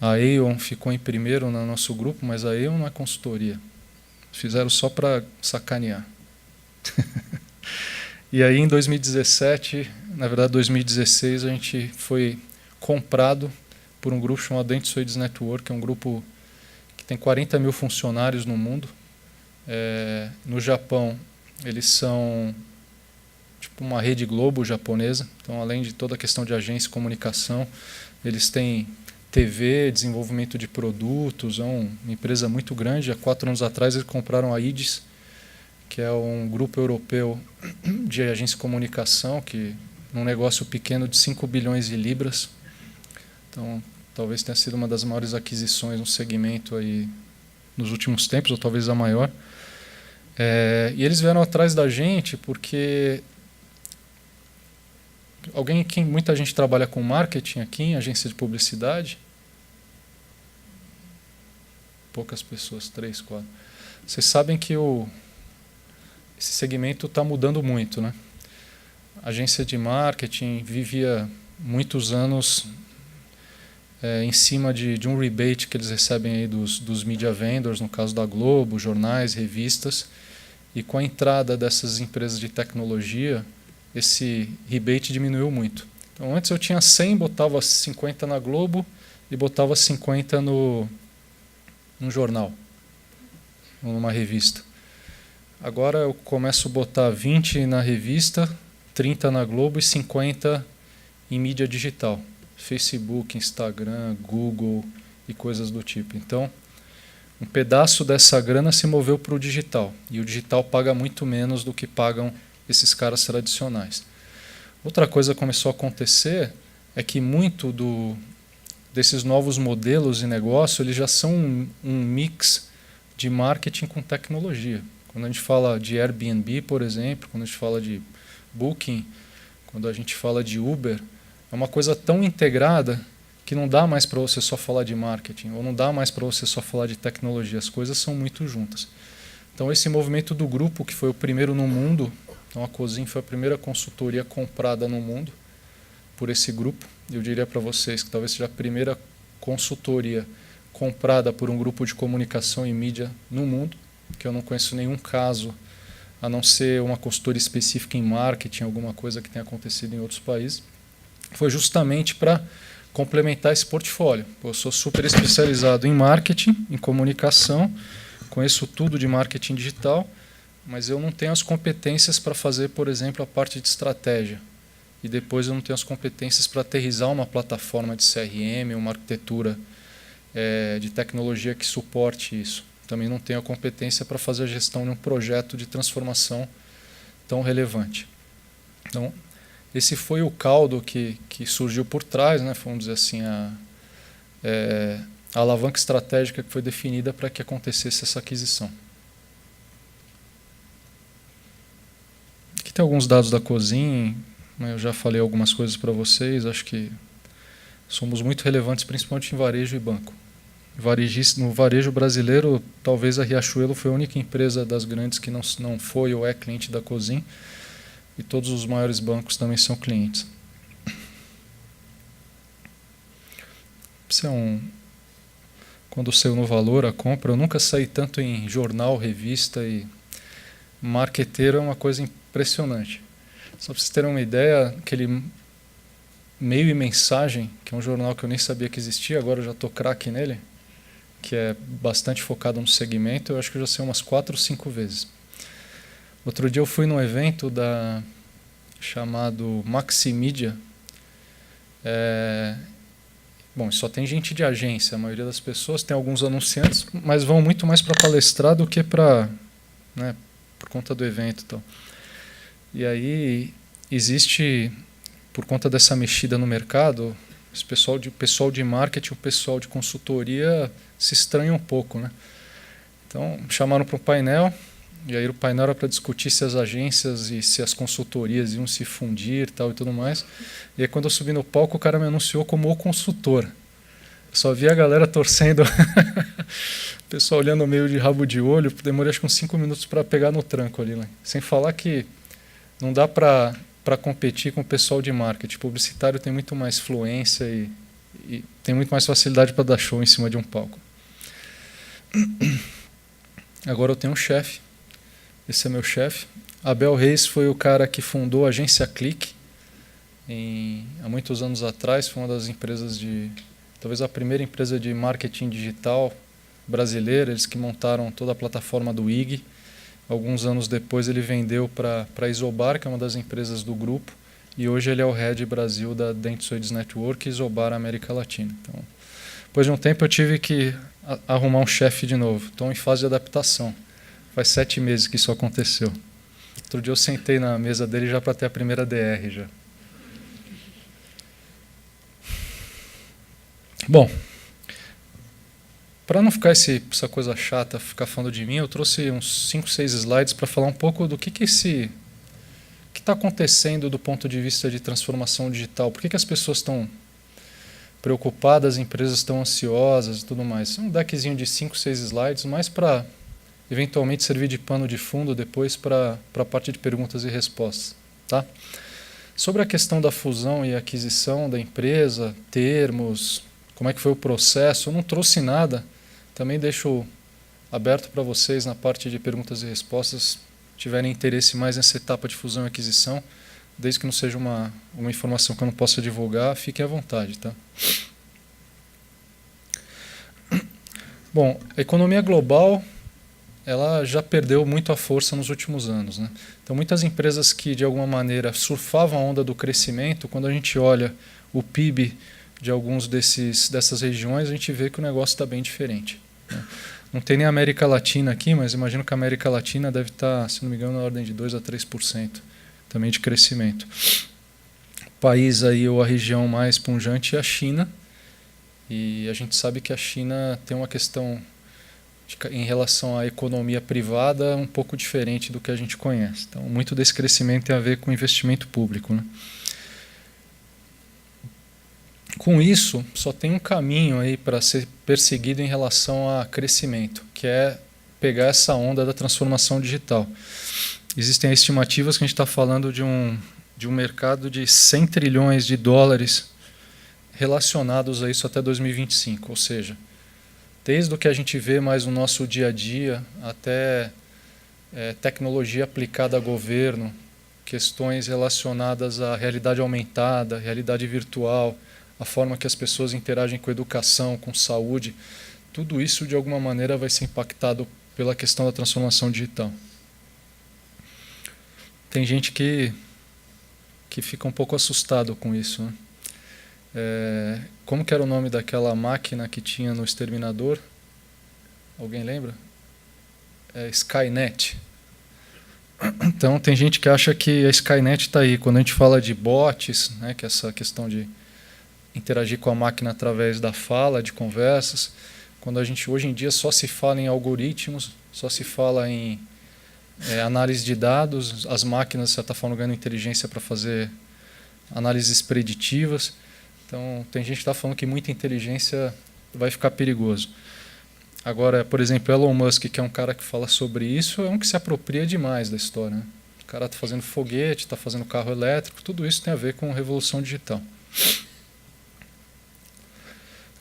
A Aon ficou em primeiro no nosso grupo, mas a Aon não é consultoria. Fizeram só para sacanear. E aí em 2017, na verdade 2016, a gente foi comprado por um grupo chamado Dentsuides Network, que é um grupo que tem 40 mil funcionários no mundo. No Japão, eles são tipo uma rede Globo japonesa. Então, além de toda a questão de agência e comunicação, eles têm TV, desenvolvimento de produtos, é uma empresa muito grande. Há 4 anos atrás, eles compraram a IDES, que é um grupo europeu de agência de comunicação, que num negócio pequeno de 5 bilhões de libras. Então, talvez tenha sido uma das maiores aquisições no segmento aí nos últimos tempos, ou talvez a maior. E eles vieram atrás da gente porque muita gente trabalha com marketing aqui, em agência de publicidade. Poucas pessoas, 3, 4. Vocês sabem que esse segmento está mudando muito, né? A agência de marketing vivia muitos anos em cima de um rebate que eles recebem aí dos media vendors, no caso da Globo, jornais, revistas, e com a entrada dessas empresas de tecnologia, esse rebate diminuiu muito. Então, antes eu tinha 100, botava 50 na Globo e botava 50 num jornal, ou numa revista. Agora eu começo a botar 20 na revista, 30 na Globo e 50 em mídia digital. Facebook, Instagram, Google e coisas do tipo. Então, um pedaço dessa grana se moveu para o digital. E o digital paga muito menos do que pagam esses caras tradicionais. Outra coisa que começou a acontecer é que muito desses novos modelos de negócio eles já são um mix de marketing com tecnologia. Quando a gente fala de Airbnb, por exemplo, quando a gente fala de Booking, quando a gente fala de Uber, é uma coisa tão integrada que não dá mais para você só falar de marketing, ou não dá mais para você só falar de tecnologia. As coisas são muito juntas. Então, esse movimento do grupo, que foi o primeiro no mundo, então a Cosim foi a primeira consultoria comprada no mundo por esse grupo. Eu diria para vocês que talvez seja a primeira consultoria comprada por um grupo de comunicação e mídia no mundo, que eu não conheço nenhum caso, a não ser uma consultoria específica em marketing, alguma coisa que tenha acontecido em outros países. Foi justamente para complementar esse portfólio. Eu sou super especializado em marketing, em comunicação, conheço tudo de marketing digital, mas eu não tenho as competências para fazer, por exemplo, a parte de estratégia. E depois eu não tenho as competências para aterrissar uma plataforma de CRM, uma arquitetura de tecnologia que suporte isso. Também não tenho a competência para fazer a gestão de um projeto de transformação tão relevante. Então, esse foi o caldo que surgiu por trás, né? Vamos dizer assim, a alavanca estratégica que foi definida para que acontecesse essa aquisição. Aqui tem alguns dados da Cosim, né? Eu já falei algumas coisas para vocês, acho que somos muito relevantes, principalmente em varejo e banco. No varejo brasileiro, talvez a Riachuelo foi a única empresa das grandes que não foi ou é cliente da Cosim, e todos os maiores bancos também são clientes. Isso quando saiu no Valor a compra, eu nunca saí tanto em jornal, revista, e marqueteiro é uma coisa impressionante. Só para vocês terem uma ideia, aquele Meio e Mensagem, que é um jornal que eu nem sabia que existia, agora eu já estou craque nele, que é bastante focado no segmento, eu acho que eu já sei umas 4 ou 5 vezes. Outro dia eu fui num evento chamado Maximídia. Bom, só tem gente de agência, a maioria das pessoas, tem alguns anunciantes, mas vão muito mais para palestrar do que para, né, por conta do evento e tal. E aí existe, por conta dessa mexida no mercado, esse pessoal de marketing, o pessoal de consultoria se estranha um pouco, né? Então, me chamaram para um painel, e aí o painel era para discutir se as agências e se as consultorias iam se fundir tal, e tudo mais. E aí, quando eu subi no palco, o cara me anunciou como o consultor. Eu só vi a galera torcendo, o pessoal olhando meio de rabo de olho. Demorei acho que uns 5 minutos para pegar no tranco ali, né? Sem falar que não dá para competir com o pessoal de marketing. Publicitário tem muito mais fluência e tem muito mais facilidade para dar show em cima de um palco. Agora eu tenho um chefe. Esse é meu chefe. Abel Reis foi o cara que fundou a agência Clique há muitos anos atrás. Foi uma das empresas talvez a primeira empresa de marketing digital brasileira. Eles que montaram toda a plataforma do IG. Alguns anos depois ele vendeu para a Isobar, que é uma das empresas do grupo, e hoje ele é o Head Brasil da Dentsuedes Network e Isobar América Latina. Então, depois de um tempo eu tive que arrumar um chefe de novo. Estou em fase de adaptação. Faz 7 meses que isso aconteceu. Outro dia eu sentei na mesa dele já para ter a primeira DR já. Bom, para não ficar essa coisa chata, ficar falando de mim, eu trouxe uns 5, 6 slides para falar um pouco do que está acontecendo do ponto de vista de transformação digital. Por que as pessoas estão preocupadas, as empresas estão ansiosas e tudo mais. É um deckzinho de 5, 6 slides, mais para eventualmente servir de pano de fundo depois para a parte de perguntas e respostas. Tá? Sobre a questão da fusão e aquisição da empresa, termos, como é que foi o processo, eu não trouxe nada. Também deixo aberto para vocês na parte de perguntas e respostas, se tiverem interesse mais nessa etapa de fusão e aquisição, desde que não seja uma informação que eu não possa divulgar, fiquem à vontade. Tá? Bom, a economia global ela já perdeu muito a força nos últimos anos, né? Então, muitas empresas que, de alguma maneira, surfavam a onda do crescimento, quando a gente olha o PIB de alguns dessas regiões, a gente vê que o negócio está bem diferente, né? Não tem nem a América Latina aqui, mas imagino que a América Latina deve estar, se não me engano, na ordem de 2 a 3% também de crescimento. O país aí, ou a região mais pujante é a China, e a gente sabe que a China tem uma questão em relação à economia privada um pouco diferente do que a gente conhece. Então, muito desse crescimento tem a ver com investimento público, né? Com isso, só tem um caminho aí para ser perseguido em relação a crescimento, que é pegar essa onda da transformação digital. Existem estimativas que a gente está falando de um mercado de 100 trilhões de dólares relacionados a isso até 2025, ou seja, desde o que a gente vê mais no nosso dia a dia, até tecnologia aplicada a governo, questões relacionadas à realidade aumentada, realidade virtual, a forma que as pessoas interagem com educação, com saúde, tudo isso de alguma maneira vai ser impactado pela questão da transformação digital. Tem gente que fica um pouco assustado com isso, né? Como que era o nome daquela máquina que tinha no Exterminador? Alguém lembra? Skynet. Então tem gente que acha que a Skynet está aí. Quando a gente fala de bots, né, que é essa questão de interagir com a máquina através da fala, de conversas, quando a gente hoje em dia só se fala em algoritmos, só se fala em análise de dados, as máquinas, de certa forma, ganhando inteligência para fazer análises preditivas. Então, tem gente que está falando que muita inteligência vai ficar perigoso. Agora, por exemplo, Elon Musk, que é um cara que fala sobre isso, é um que se apropria demais da história, né? O cara está fazendo foguete, está fazendo carro elétrico, tudo isso tem a ver com revolução digital.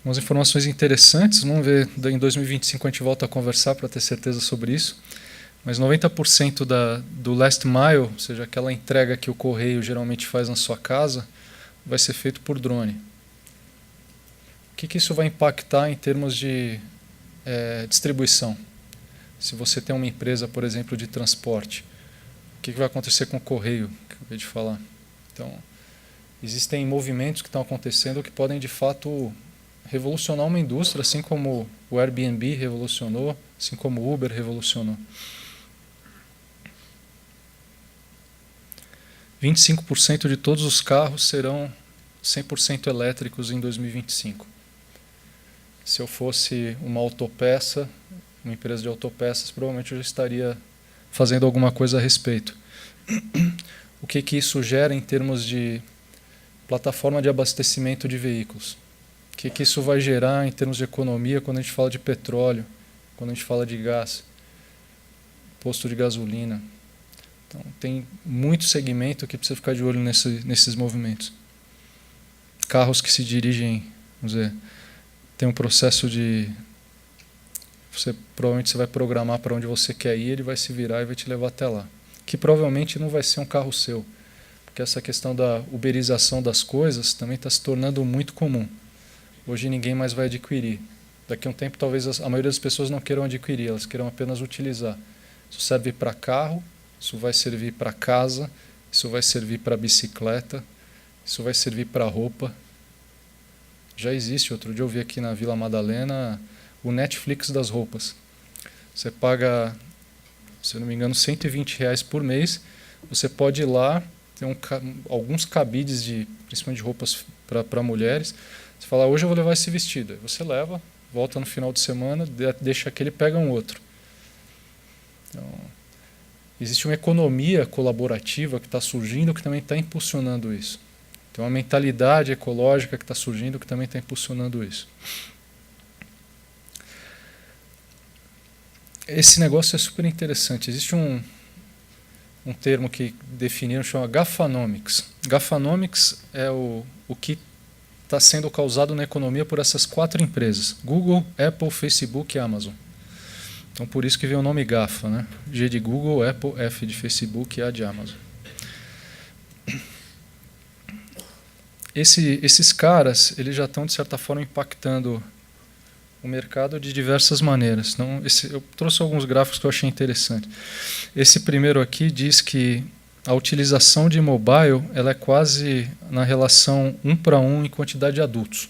Umas informações interessantes, vamos ver, em 2025 a gente volta a conversar para ter certeza sobre isso, mas 90% do last mile, ou seja, aquela entrega que o correio geralmente faz na sua casa, vai ser feito por drone. O que isso vai impactar em termos de distribuição? Se você tem uma empresa, por exemplo, de transporte, o que vai acontecer com o correio, que eu acabei de falar? Então, existem movimentos que estão acontecendo que podem, de fato, revolucionar uma indústria, assim como o Airbnb revolucionou, assim como o Uber revolucionou. 25% de todos os carros serão 100% elétricos em 2025. Se eu fosse uma autopeça, uma empresa de autopeças, provavelmente eu já estaria fazendo alguma coisa a respeito. O que isso gera em termos de plataforma de abastecimento de veículos? O que isso vai gerar em termos de economia quando a gente fala de petróleo, quando a gente fala de gás, posto de gasolina? Então, tem muito segmento que precisa ficar de olho nesses movimentos. Carros que se dirigem, vamos dizer, tem um processo de... provavelmente você vai programar para onde você quer ir, ele vai se virar e vai te levar até lá. Que provavelmente não vai ser um carro seu, porque essa questão da uberização das coisas também está se tornando muito comum. Hoje ninguém mais vai adquirir. Daqui a um tempo talvez a maioria das pessoas não queiram adquirir, elas queiram apenas utilizar. Isso serve para carro, isso vai servir para casa, isso vai servir para bicicleta, isso vai servir para roupa. Já existe, outro dia eu vi aqui na Vila Madalena o Netflix das roupas. Você paga, se eu não me engano, R$120 por mês, você pode ir lá, tem alguns cabides, principalmente de roupas para mulheres. Você fala, hoje eu vou levar esse vestido. Aí você leva, volta no final de semana, deixa aquele e pega um outro. Então, existe uma economia colaborativa que está surgindo que também está impulsionando isso. Tem uma mentalidade ecológica que está surgindo que também está impulsionando isso. Esse negócio é super interessante. Existe um termo que definiram, chama Gafanomics. Gafanomics é o que está sendo causado na economia por essas 4 empresas: Google, Apple, Facebook e Amazon. Então, por isso que veio o nome GAFA, né? G de Google, Apple, F de Facebook e A de Amazon. Esses caras, eles já estão, de certa forma, impactando o mercado de diversas maneiras. Então, eu trouxe alguns gráficos que eu achei interessantes. Esse primeiro aqui diz que a utilização de mobile ela é quase na relação 1:1 em quantidade de adultos.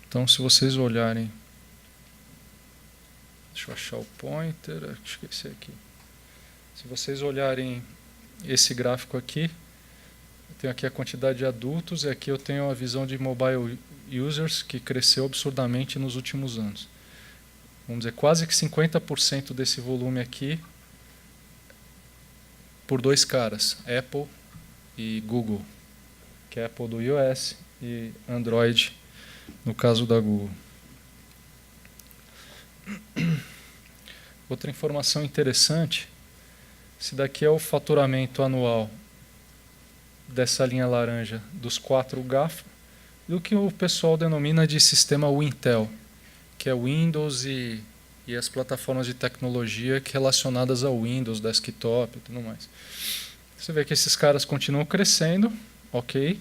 Então, se vocês olharem... Deixa eu achar o pointer, acho que é esse aqui. Se vocês olharem esse gráfico aqui, eu tenho aqui a quantidade de adultos e aqui eu tenho a visão de mobile users que cresceu absurdamente nos últimos anos. Vamos dizer, quase que 50% desse volume aqui por 2 caras, Apple e Google, que é Apple do iOS e Android no caso da Google. Outra informação interessante, esse daqui é o faturamento anual dessa linha laranja dos 4 GAFA, do que o pessoal denomina de sistema Wintel, que é Windows e as plataformas de tecnologia relacionadas ao Windows, desktop e tudo mais. Você vê que esses caras continuam crescendo, ok,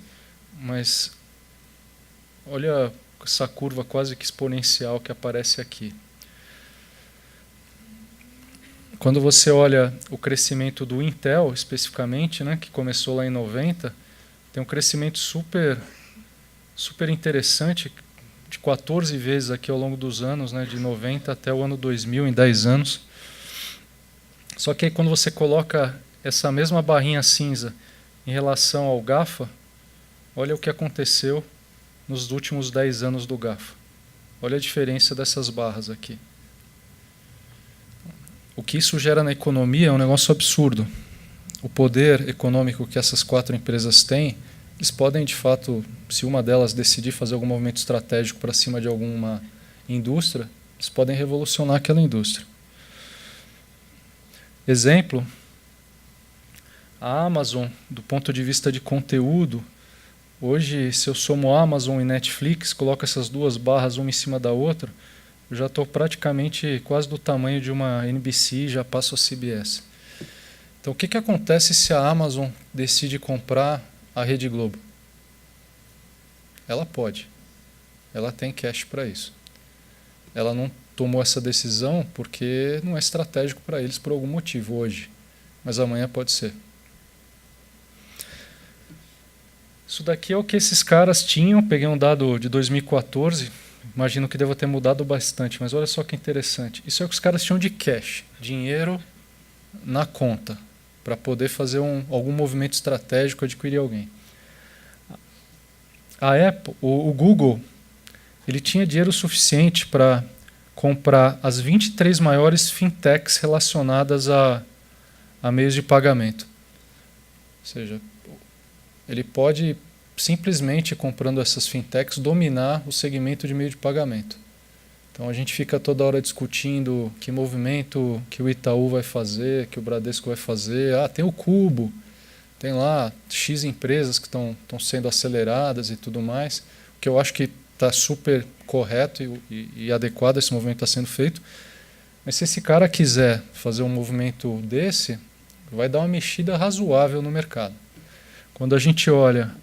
mas olha essa curva quase que exponencial que aparece aqui. Quando você olha o crescimento do Intel, especificamente, né, que começou lá em 90, tem um crescimento super interessante, de 14 vezes aqui ao longo dos anos, né, de 90 até o ano 2000, em 10 anos. Só que aí, quando você coloca essa mesma barrinha cinza em relação ao GAFA, olha o que aconteceu nos últimos 10 anos do GAFA. Olha a diferença dessas barras aqui. O que isso gera na economia é um negócio absurdo. O poder econômico que essas 4 empresas têm, eles podem, de fato, se uma delas decidir fazer algum movimento estratégico para cima de alguma indústria, eles podem revolucionar aquela indústria. Exemplo, a Amazon, do ponto de vista de conteúdo, hoje, se eu somo Amazon e Netflix, coloco essas 2 barras uma em cima da outra, eu já estou praticamente quase do tamanho de uma NBC e já passo a CBS. Então, o que acontece se a Amazon decide comprar a Rede Globo? Ela pode. Ela tem cash para isso. Ela não tomou essa decisão porque não é estratégico para eles por algum motivo hoje. Mas amanhã pode ser. Isso daqui é o que esses caras tinham. Peguei um dado de 2014. Imagino que deva ter mudado bastante, mas olha só que interessante. Isso é o que os caras tinham de cash, dinheiro na conta, para poder fazer algum movimento estratégico, adquirir alguém. A Apple, o Google, ele tinha dinheiro suficiente para comprar as 23 maiores fintechs relacionadas a meios de pagamento. Ou seja, ele pode simplesmente, comprando essas fintechs, dominar o segmento de meio de pagamento. Então a gente fica toda hora discutindo que movimento que o Itaú vai fazer, que o Bradesco vai fazer. Ah, tem o Cubo, tem lá X empresas que estão sendo aceleradas e tudo mais, que eu acho que está super correto e adequado, esse movimento está sendo feito. Mas se esse cara quiser fazer um movimento desse, vai dar uma mexida razoável no mercado. Quando a gente olha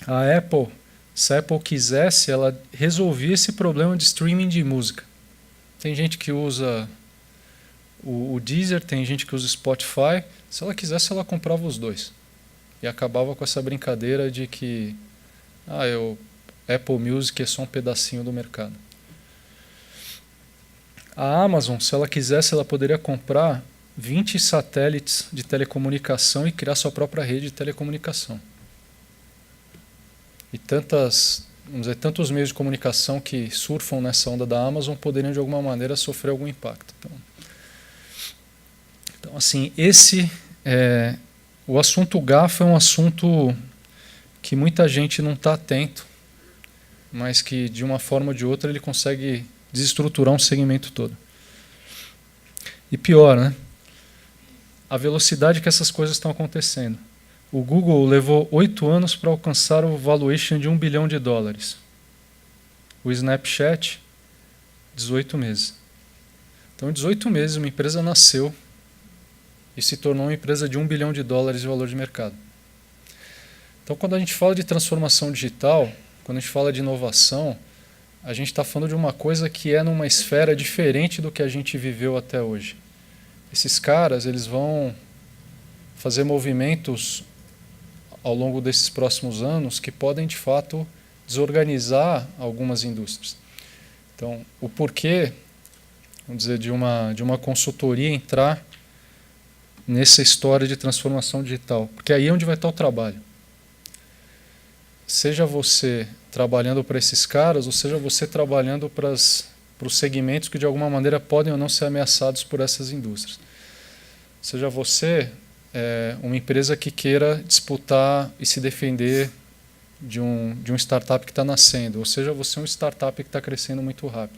a Apple, se a Apple quisesse, ela resolvia esse problema de streaming de música. Tem gente que usa o Deezer, tem gente que usa o Spotify. Se ela quisesse, ela comprava os dois. E acabava com essa brincadeira de que Apple Music é só um pedacinho do mercado. A Amazon, se ela quisesse, ela poderia comprar 20 satélites de telecomunicação e criar sua própria rede de telecomunicação. E tantos meios de comunicação que surfam nessa onda da Amazon poderiam de alguma maneira sofrer algum impacto. Então assim, o assunto GAFA é um assunto que muita gente não está atento, mas que de uma forma ou de outra ele consegue desestruturar um segmento todo. E pior, né? A velocidade que essas coisas estão acontecendo. O Google levou 8 anos para alcançar o valuation de $1 bilhão. O Snapchat, 18 meses. Então, em 18 meses, uma empresa nasceu e se tornou uma empresa de $1 bilhão de valor de mercado. Então, quando a gente fala de transformação digital, quando a gente fala de inovação, a gente está falando de uma coisa que é numa esfera diferente do que a gente viveu até hoje. Esses caras, eles vão fazer movimentos ao longo desses próximos anos que podem, de fato, desorganizar algumas indústrias. Então, o porquê, vamos dizer, de uma consultoria entrar nessa história de transformação digital? Porque aí é onde vai estar o trabalho. Seja você trabalhando para esses caras, ou seja você trabalhando para os segmentos que de alguma maneira podem ou não ser ameaçados por essas indústrias. Seja você uma empresa que queira disputar e se defender de um startup que está nascendo, ou seja você é um startup que está crescendo muito rápido.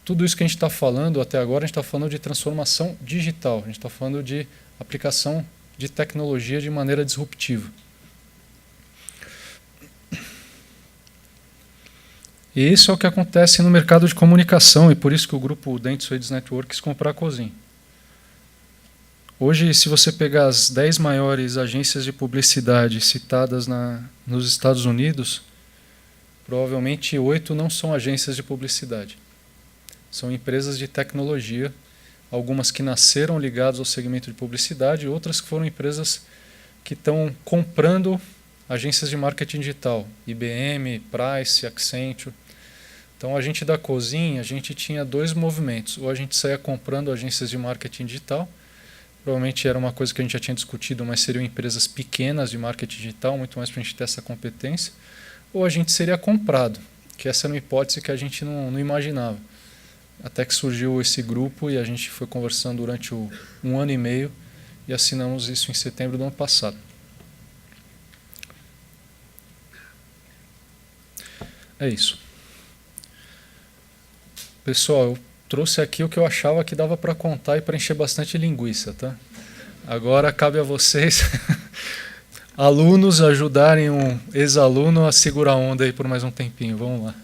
Tudo isso que a gente está falando até agora, a gente está falando de transformação digital, a gente está falando de aplicação de tecnologia de maneira disruptiva. E isso é o que acontece no mercado de comunicação, e por isso que o grupo Dentsuedes Networks comprou a Cosim. Hoje, se você pegar as 10 maiores agências de publicidade citadas nos Estados Unidos, provavelmente 8 não são agências de publicidade. São empresas de tecnologia, algumas que nasceram ligadas ao segmento de publicidade, outras que foram empresas que estão comprando agências de marketing digital, IBM, Price, Accenture. Então, a gente da Cosim, a gente tinha 2 movimentos. Ou a gente saía comprando agências de marketing digital, provavelmente era uma coisa que a gente já tinha discutido, mas seriam empresas pequenas de marketing digital, muito mais para a gente ter essa competência, ou a gente seria comprado, que essa era uma hipótese que a gente não imaginava. Até que surgiu esse grupo e a gente foi conversando durante 1 ano e meio e assinamos isso em setembro do ano passado. É isso. Pessoal, eu trouxe aqui o que eu achava que dava para contar e para encher bastante linguiça, tá? Agora cabe a vocês, alunos, ajudarem um ex-aluno a segurar a onda aí por mais um tempinho. Vamos lá.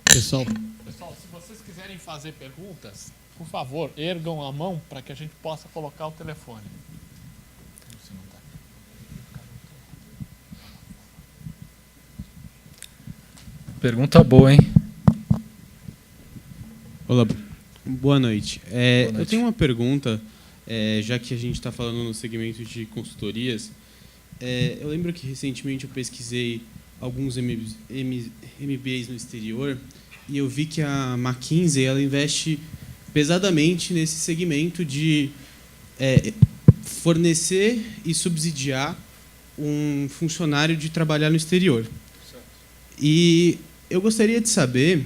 Pessoal, se vocês quiserem fazer perguntas, por favor, ergam a mão para que a gente possa colocar o telefone. Pergunta boa, hein? Olá, boa noite. Boa noite. Eu tenho uma pergunta, já que a gente está falando no segmento de consultorias. Eu lembro que recentemente eu pesquisei alguns MBAs no exterior e eu vi que a McKinsey ela investe pesadamente nesse segmento de fornecer e subsidiar um funcionário de trabalhar no exterior. E eu gostaria de saber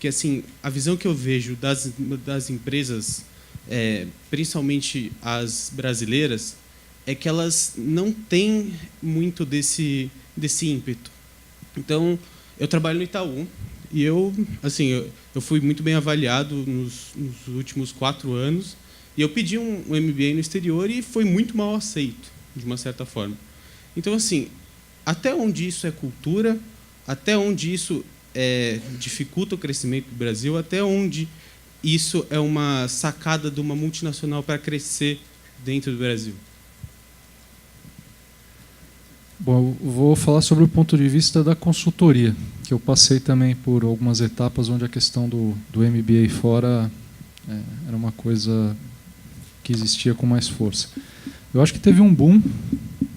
que assim a visão que eu vejo das empresas, principalmente as brasileiras, é que elas não têm muito desse ímpeto. Então, eu trabalho no Itaú e eu fui muito bem avaliado nos últimos 4 anos e eu pedi um MBA no exterior e foi muito mal aceito, de uma certa forma. Então, assim, até onde isso é cultura, até onde isso dificulta o crescimento do Brasil, até onde isso é uma sacada de uma multinacional para crescer dentro do Brasil? Bom, eu vou falar sobre o ponto de vista da consultoria, que eu passei também por algumas etapas onde a questão do MBA fora era uma coisa que existia com mais força. Eu acho que teve um boom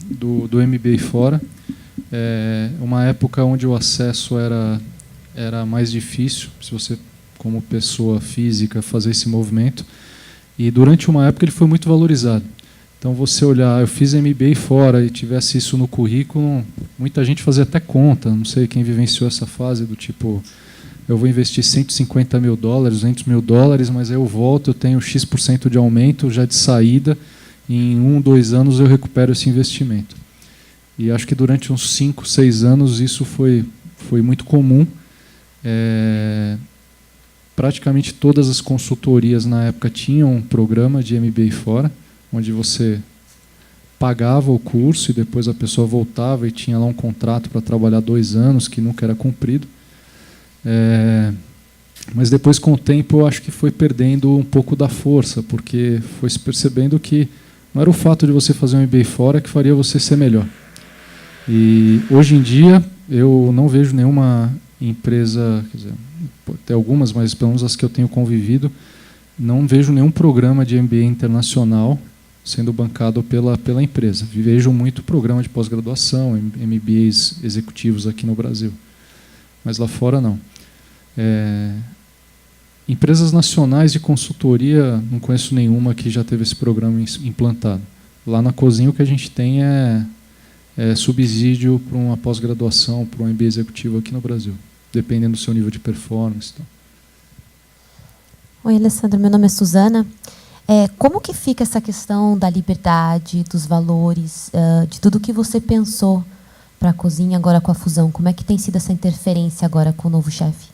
do MBA fora, uma época onde o acesso era mais difícil, se você, como pessoa física, fazer esse movimento, e durante uma época ele foi muito valorizado. Então, você olhar, eu fiz MBA fora e tivesse isso no currículo, muita gente fazia até conta, não sei quem vivenciou essa fase do tipo, eu vou investir $150 mil, $200 mil, mas aí eu volto, eu tenho X% de aumento já de saída, e em 1, 2 anos eu recupero esse investimento. E acho que durante uns 5, 6 anos isso foi muito comum. Praticamente todas as consultorias na época tinham um programa de MBA fora, onde você pagava o curso e depois a pessoa voltava e tinha lá um contrato para trabalhar 2 anos, que nunca era cumprido. Mas depois, com o tempo, eu acho que foi perdendo um pouco da força, porque foi se percebendo que não era o fato de você fazer um MBA fora que faria você ser melhor. E hoje em dia, eu não vejo nenhuma empresa, quer dizer, tem algumas, mas pelo menos as que eu tenho convivido, não vejo nenhum programa de MBA internacional sendo bancado pela empresa. Vejo muito programa de pós-graduação, MBAs executivos aqui no Brasil, mas lá fora não. Empresas nacionais de consultoria, não conheço nenhuma que já teve esse programa implantado. Lá na Cozinha o que a gente tem é subsídio para uma pós-graduação, para um MBA executivo aqui no Brasil, dependendo do seu nível de performance. Então. Oi, Alessandro, meu nome é Suzana. Como que fica essa questão da liberdade, dos valores, de tudo que você pensou para a Cozinha agora com a fusão? Como é que tem sido essa interferência agora com o novo chefe?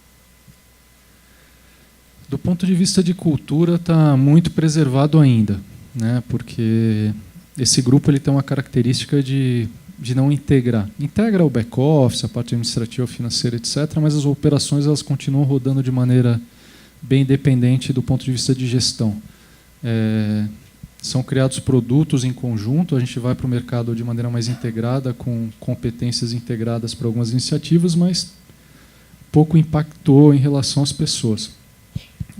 Do ponto de vista de cultura, está muito preservado ainda, né? Porque esse grupo ele tem uma característica de não integrar. Integra o back-office, a parte administrativa, financeira, etc., mas as operações elas continuam rodando de maneira bem independente do ponto de vista de gestão. São criados produtos em conjunto, a gente vai para o mercado de maneira mais integrada, com competências integradas para algumas iniciativas, mas pouco impactou em relação às pessoas.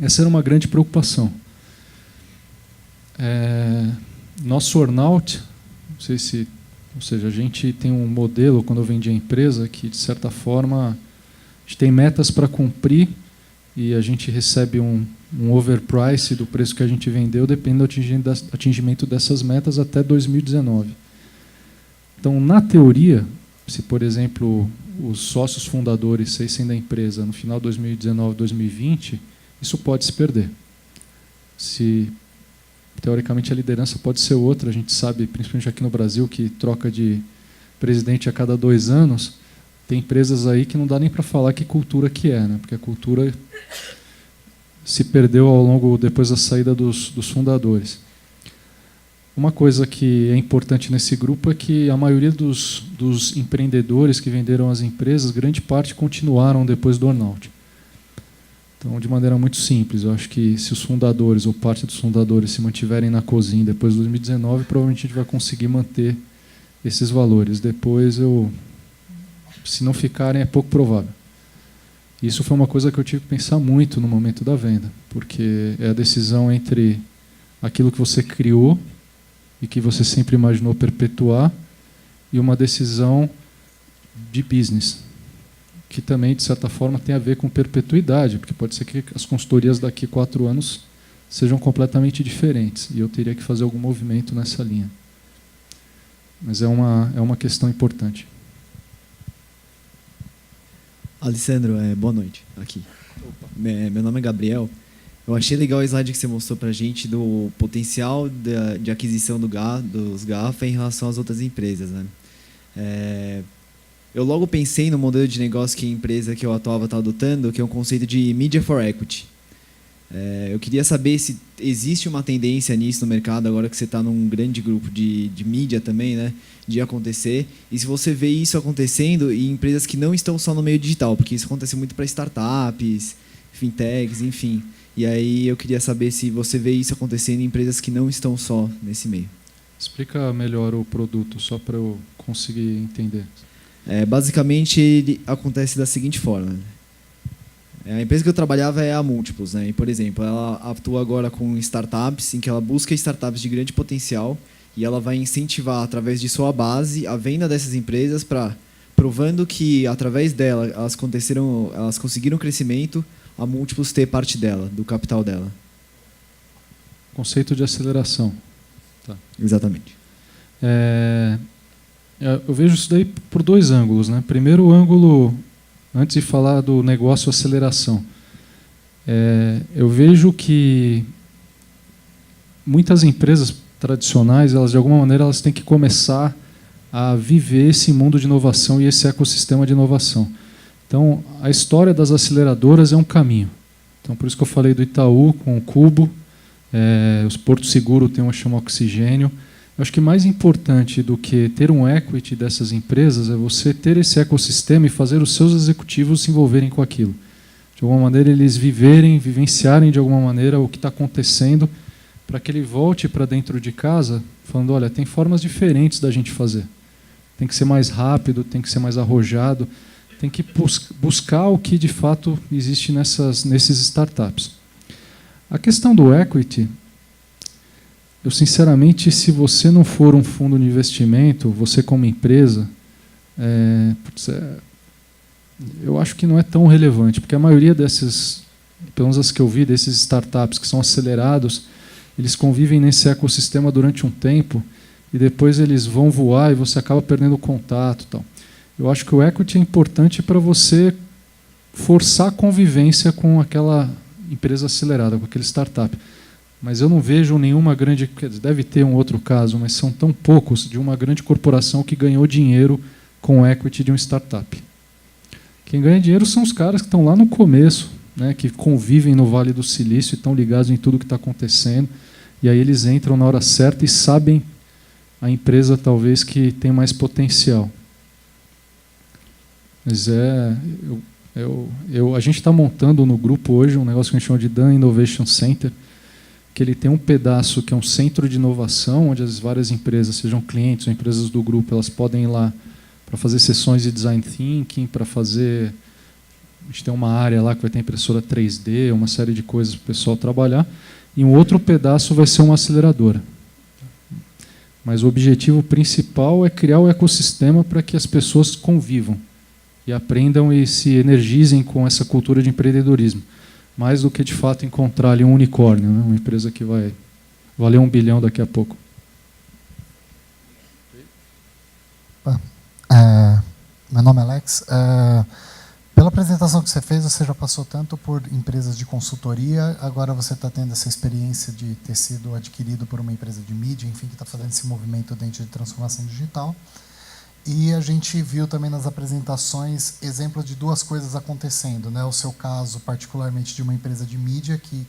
Essa era uma grande preocupação. Nosso earnout, não sei se, ou seja, a gente tem um modelo, quando eu vendi a empresa, que, de certa forma, a gente tem metas para cumprir e a gente recebe um overprice do preço que a gente vendeu, dependendo do atingimento dessas metas até 2019. Então, na teoria, se, por exemplo, os sócios fundadores saíssem da empresa no final de 2019, 2020, isso pode se perder. Teoricamente, a liderança pode ser outra. A gente sabe, principalmente aqui no Brasil, que troca de presidente a cada 2 anos. Tem empresas aí que não dá nem para falar que cultura que é, né? Porque a cultura se perdeu depois da saída dos fundadores. Uma coisa que é importante nesse grupo é que a maioria dos empreendedores que venderam as empresas, grande parte continuaram depois do earnout. Então, de maneira muito simples, eu acho que se os fundadores ou parte dos fundadores se mantiverem na Cozinha depois de 2019, provavelmente a gente vai conseguir manter esses valores. Depois, se não ficarem, é pouco provável. Isso foi uma coisa que eu tive que pensar muito no momento da venda, porque é a decisão entre aquilo que você criou e que você sempre imaginou perpetuar e uma decisão de business, que também, de certa forma, tem a ver com perpetuidade, porque pode ser que as consultorias daqui a 4 anos sejam completamente diferentes e eu teria que fazer algum movimento nessa linha. Mas é uma questão importante. Alessandro, boa noite. Aqui. Meu nome é Gabriel. Eu achei legal o slide que você mostrou para a gente do potencial de aquisição dos GAFA em relação às outras empresas, né? Eu logo pensei no modelo de negócio que a empresa que eu atuava está adotando, que é um conceito de Media for Equity. Eu queria saber se existe uma tendência nisso no mercado, agora que você está num grande grupo de mídia também, né, de acontecer, e se você vê isso acontecendo em empresas que não estão só no meio digital, porque isso acontece muito para startups, fintechs, enfim. E aí eu queria saber se você vê isso acontecendo em empresas que não estão só nesse meio. Explica melhor o produto, só para eu conseguir entender. Basicamente, ele acontece da seguinte forma. A empresa que eu trabalhava é a Múltiplos, né? E, por exemplo, ela atua agora com startups, em que ela busca startups de grande potencial e ela vai incentivar, através de sua base, a venda dessas empresas, provando que, através dela, elas conseguiram crescimento, a Múltiplos ter parte dela, do capital dela. Conceito de aceleração. Tá. Exatamente. Eu vejo isso daí por 2 ângulos, né? Primeiro, o ângulo, antes de falar do negócio aceleração, eu vejo que muitas empresas tradicionais, elas de alguma maneira elas têm que começar a viver esse mundo de inovação e esse ecossistema de inovação. Então, a história das aceleradoras é um caminho. Então, por isso que eu falei do Itaú com o Cubo, os Porto Seguro tem uma chama Oxigênio. Eu acho que mais importante do que ter um equity dessas empresas é você ter esse ecossistema e fazer os seus executivos se envolverem com aquilo. De alguma maneira, eles vivenciarem de alguma maneira o que está acontecendo, para que ele volte para dentro de casa falando, olha, tem formas diferentes da gente fazer. Tem que ser mais rápido, tem que ser mais arrojado, tem que buscar o que de fato existe nesses startups. A questão do equity, eu sinceramente, se você não for um fundo de investimento, você como empresa, eu acho que não é tão relevante, porque a maioria desses, pelo menos as que eu vi, desses startups que são acelerados, eles convivem nesse ecossistema durante um tempo e depois eles vão voar e você acaba perdendo o contato. Tal. Eu acho que o equity é importante para você forçar a convivência com aquela empresa acelerada, com aquele startup. Mas eu não vejo nenhuma grande... Deve ter um outro caso, mas são tão poucos de uma grande corporação que ganhou dinheiro com o equity de um startup. Quem ganha dinheiro são os caras que estão lá no começo, né, que convivem no Vale do Silício e estão ligados em tudo que está acontecendo. E aí eles entram na hora certa e sabem a empresa talvez que tem mais potencial. Mas a gente está montando no grupo hoje um negócio que a gente chama de Dan Innovation Center, que ele tem um pedaço que é um centro de inovação, onde as várias empresas, sejam clientes ou empresas do grupo, elas podem ir lá para fazer sessões de design thinking, para fazer... A gente tem uma área lá que vai ter impressora 3D, uma série de coisas para o pessoal trabalhar, e um outro pedaço vai ser uma aceleradora. Mas o objetivo principal é criar o ecossistema para que as pessoas convivam e aprendam e se energizem com essa cultura de empreendedorismo. Mais do que, de fato, encontrar ali um unicórnio, né? Uma empresa que vai valer 1 bilhão daqui a pouco. Meu nome é Alex. Pela apresentação que você fez, você já passou tanto por empresas de consultoria, agora você está tendo essa experiência de ter sido adquirido por uma empresa de mídia, enfim, que está fazendo esse movimento dentro de transformação digital. E a gente viu também nas apresentações exemplos de 2 coisas acontecendo, né? O seu caso, particularmente, de uma empresa de mídia que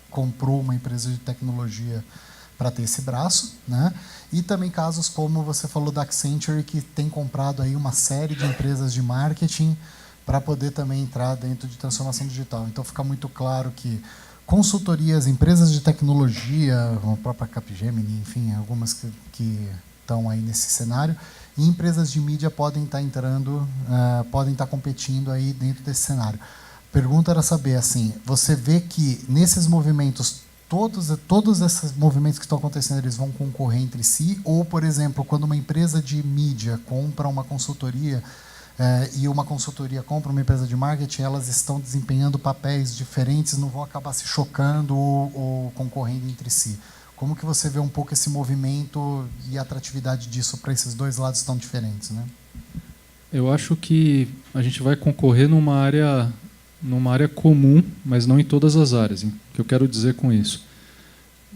comprou uma empresa de tecnologia para ter esse braço, né? E também casos como você falou da Accenture, que tem comprado aí uma série de empresas de marketing para poder também entrar dentro de transformação digital. Então fica muito claro que consultorias, empresas de tecnologia, a própria Capgemini, enfim, algumas que estão aí nesse cenário, e empresas de mídia podem estar entrando, podem estar competindo aí dentro desse cenário. pergunta era saber, assim, você vê que nesses movimentos, todos esses movimentos que estão acontecendo, eles vão concorrer entre si? Ou, por exemplo, quando uma empresa de mídia compra uma consultoria e uma consultoria compra uma empresa de marketing, elas estão desempenhando papéis diferentes, não vão acabar se chocando ou concorrendo entre si? Como que você vê um pouco esse movimento e a atratividade disso para esses dois lados tão diferentes, né? Eu acho que a gente vai concorrer numa área comum, mas não em todas as áreas. O que eu quero dizer com isso?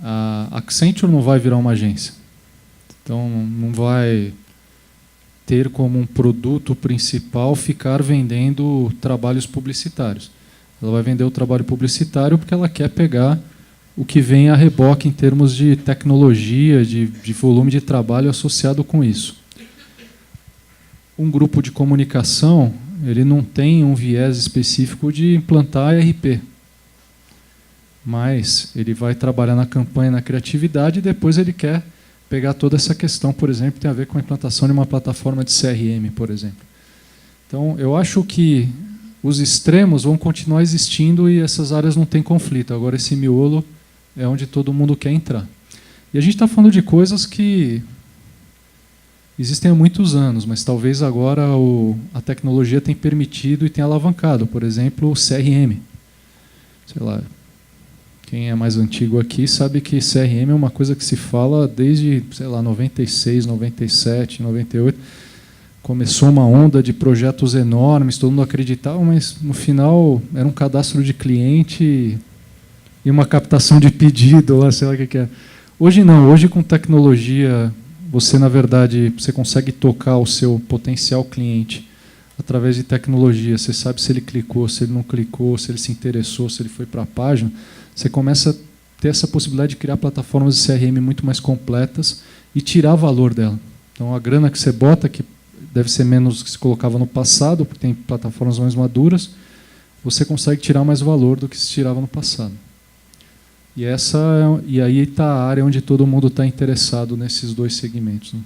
A Accenture não vai virar uma agência. Então, não vai ter como um produto principal ficar vendendo trabalhos publicitários. Ela vai vender o trabalho publicitário porque ela quer pegar o que vem a reboque em termos de tecnologia, de volume de trabalho associado com isso. Um grupo de comunicação, ele não tem um viés específico de implantar ERP, mas ele vai trabalhar na campanha, na criatividade, e depois ele quer pegar toda essa questão, por exemplo, que tem a ver com a implantação de uma plataforma de CRM, por exemplo. Então, eu acho que os extremos vão continuar existindo e essas áreas não têm conflito. Agora, esse miolo é onde todo mundo quer entrar. E a gente está falando de coisas que existem há muitos anos, mas talvez agora a tecnologia tenha permitido e tenha alavancado. Por exemplo, o CRM. Sei lá, quem é mais antigo aqui sabe que CRM é uma coisa que se fala desde, sei lá, 96, 97, 98. Começou uma onda de projetos enormes, todo mundo acreditava, mas no final era um cadastro de cliente e uma captação de pedido, lá, sei lá o que é. Hoje não, hoje com tecnologia, você, na verdade, você consegue tocar o seu potencial cliente através de tecnologia. Você sabe se ele clicou, se ele não clicou, se ele se interessou, se ele foi para a página. Você começa a ter essa possibilidade de criar plataformas de CRM muito mais completas e tirar valor dela. Então, a grana que você bota, que deve ser menos que se colocava no passado, porque tem plataformas mais maduras, você consegue tirar mais valor do que se tirava no passado. E aí está a área onde todo mundo está interessado nesses dois segmentos. Né?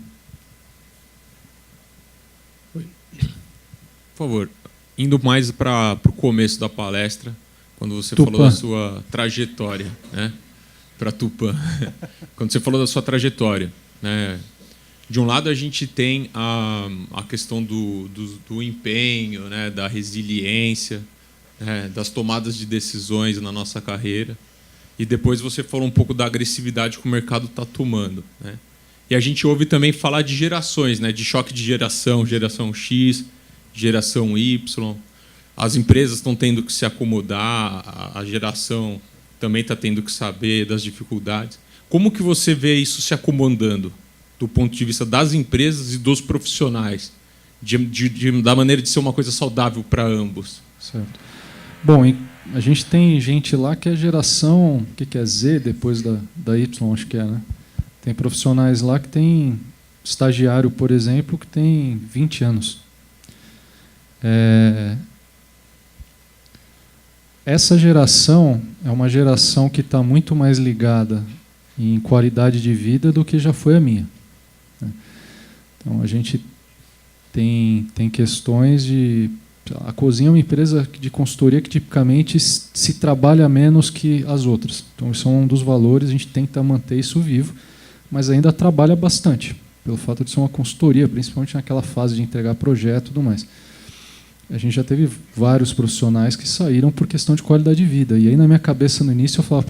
Por favor, indo mais para o começo da palestra, quando você Tupã. falou da sua trajetória, né? Para Tupã. Quando você falou da sua trajetória, né? De um lado a gente tem a questão do empenho, né? Da resiliência, né? Das tomadas de decisões na nossa carreira. E depois você falou um pouco da agressividade que o mercado está tomando, né? E a gente ouve também falar de gerações, né? De choque de geração X, geração Y. As empresas estão tendo que se acomodar, a geração também está tendo que saber das dificuldades. Como que você vê isso se acomodando do ponto de vista das empresas e dos profissionais, da maneira de ser uma coisa saudável para ambos? Certo. Bom, a gente tem gente lá que é geração, o que é Z, depois da Y, acho que é, né? Tem profissionais lá que tem estagiário, por exemplo, que tem 20 anos. Essa geração é uma geração que está muito mais ligada em qualidade de vida do que já foi a minha. Então, a gente tem questões de... A Cozinha é uma empresa de consultoria que tipicamente se trabalha menos que as outras. Então, isso é um dos valores, a gente tenta manter isso vivo, mas ainda trabalha bastante, pelo fato de ser uma consultoria, principalmente naquela fase de entregar projeto e tudo mais. A gente já teve vários profissionais que saíram por questão de qualidade de vida. E aí, na minha cabeça, no início, eu falava,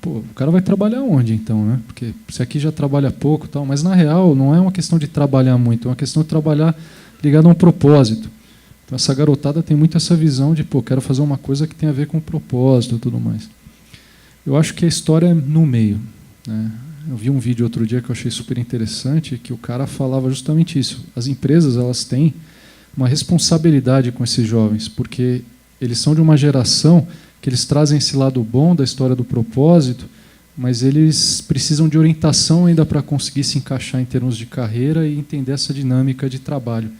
o cara vai trabalhar onde, então? Né? Porque se aqui já trabalha pouco, tal, mas, na real, não é uma questão de trabalhar muito, é uma questão de trabalhar ligado a um propósito. Então, essa garotada tem muito essa visão de, quero fazer uma coisa que tem a ver com o propósito e tudo mais. Eu acho que a história é no meio. Né? Eu vi um vídeo outro dia que eu achei super interessante, que o cara falava justamente isso. As empresas, elas têm uma responsabilidade com esses jovens, porque eles são de uma geração que eles trazem esse lado bom da história do propósito, mas eles precisam de orientação ainda para conseguir se encaixar em termos de carreira e entender essa dinâmica de trabalho.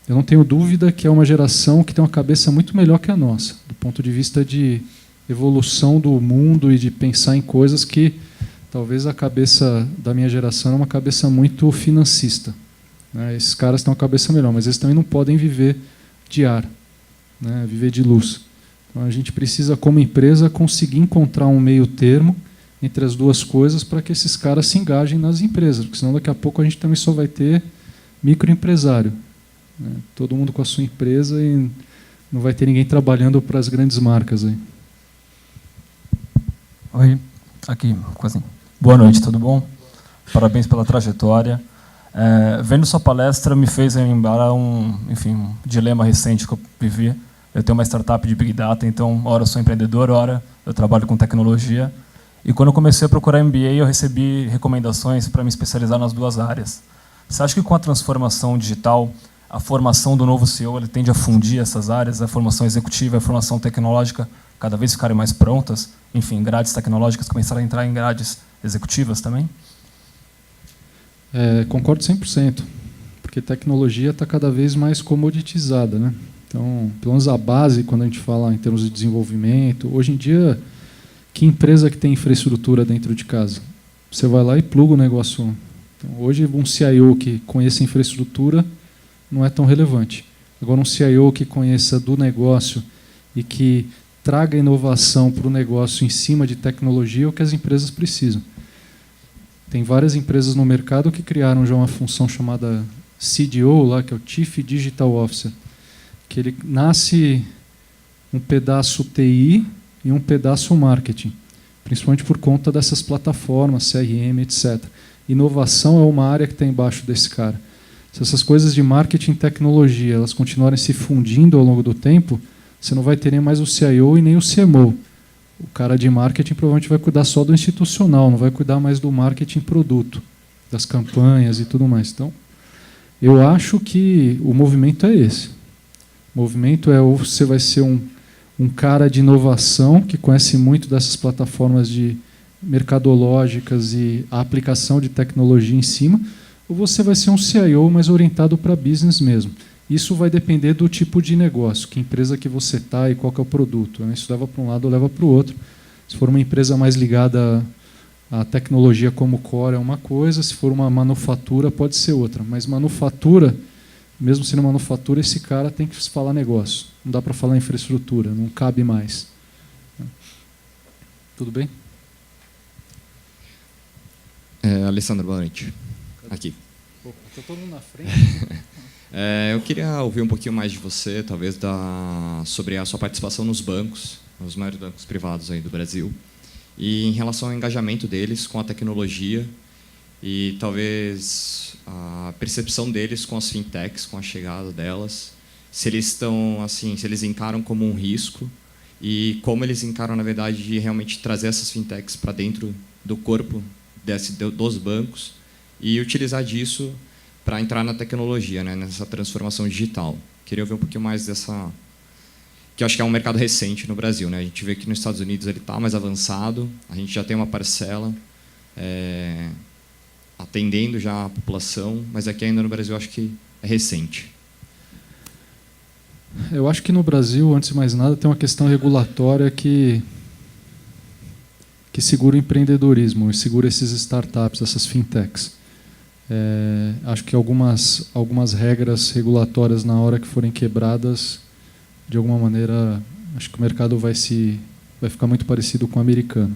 Eu não tenho dúvida que é uma geração que tem uma cabeça muito melhor que a nossa, do ponto de vista de evolução do mundo e de pensar em coisas que talvez a cabeça da minha geração é uma cabeça muito financista. Esses caras têm uma cabeça melhor, mas eles também não podem viver de ar. né, viver de luz. Então, a gente precisa, como empresa, conseguir encontrar um meio termo entre as duas coisas para que esses caras se engajem nas empresas, porque senão daqui a pouco a gente também só vai ter microempresário, né? Todo mundo com a sua empresa e não vai ter ninguém trabalhando para as grandes marcas aí. Oi, aqui, Cozinha. Boa noite, tudo bom? Parabéns pela trajetória. Vendo sua palestra me fez lembrar um dilema recente que eu vivi. Eu tenho uma startup de Big Data, então, ora eu sou empreendedor, ora eu trabalho com tecnologia. E quando eu comecei a procurar MBA, eu recebi recomendações para me especializar nas duas áreas. Você acha que com a transformação digital, a formação do novo CEO ele tende a fundir essas áreas, a formação executiva e a formação tecnológica cada vez ficarem mais prontas? Enfim, grades tecnológicas começaram a entrar em grades executivas também? Concordo 100%, porque tecnologia está cada vez mais comoditizada, né? Então, pelo menos a base, quando a gente fala em termos de desenvolvimento, hoje em dia, que empresa que tem infraestrutura dentro de casa? Você vai lá e pluga o negócio. Então, hoje, um CIO que conheça infraestrutura não é tão relevante. Agora, um CIO que conheça do negócio e que traga inovação para o negócio em cima de tecnologia é o que as empresas precisam. Tem várias empresas no mercado que criaram já uma função chamada CDO, lá, que é o Chief Digital Officer, que ele nasce um pedaço TI e um pedaço marketing, principalmente por conta dessas plataformas, CRM, etc. Inovação é uma área que está embaixo desse cara. Se essas coisas de marketing e tecnologia elas continuarem se fundindo ao longo do tempo, você não vai ter nem mais o CIO e nem o CMO. O cara de marketing provavelmente vai cuidar só do institucional, não vai cuidar mais do marketing produto, das campanhas e tudo mais. Então, eu acho que o movimento é esse. O movimento é ou você vai ser um cara de inovação que conhece muito dessas plataformas de mercadológicas e a aplicação de tecnologia em cima, ou você vai ser um CIO mais orientado para business mesmo. Isso vai depender do tipo de negócio, que empresa que você está e qual que é o produto, né? Isso leva para um lado ou leva para o outro. Se for uma empresa mais ligada à tecnologia como core é uma coisa, se for uma manufatura pode ser outra. Mas manufatura, mesmo sendo manufatura, esse cara tem que falar negócio. Não dá para falar infraestrutura, não cabe mais. Tudo bem? Alessandro, boa noite. Aqui. Estou todo mundo na frente. Eu queria ouvir um pouquinho mais de você, talvez, sobre a sua participação nos bancos, nos maiores bancos privados aí do Brasil, e em relação ao engajamento deles com a tecnologia e talvez a percepção deles com as fintechs, com a chegada delas, se eles estão assim, se eles encaram como um risco e como eles encaram, na verdade, de realmente trazer essas fintechs para dentro do corpo dos bancos e utilizar disso para entrar na tecnologia, né, nessa transformação digital. Queria ouvir um pouquinho mais dessa... que eu acho que é um mercado recente no Brasil, né? A gente vê que nos Estados Unidos ele está mais avançado, a gente já tem uma parcela atendendo já a população, mas aqui ainda no Brasil eu acho que é recente. Eu acho que no Brasil, antes de mais nada, tem uma questão regulatória que segura o empreendedorismo, segura esses startups, essas fintechs. Acho que algumas regras regulatórias, na hora que forem quebradas, de alguma maneira, acho que o mercado vai ficar muito parecido com o americano.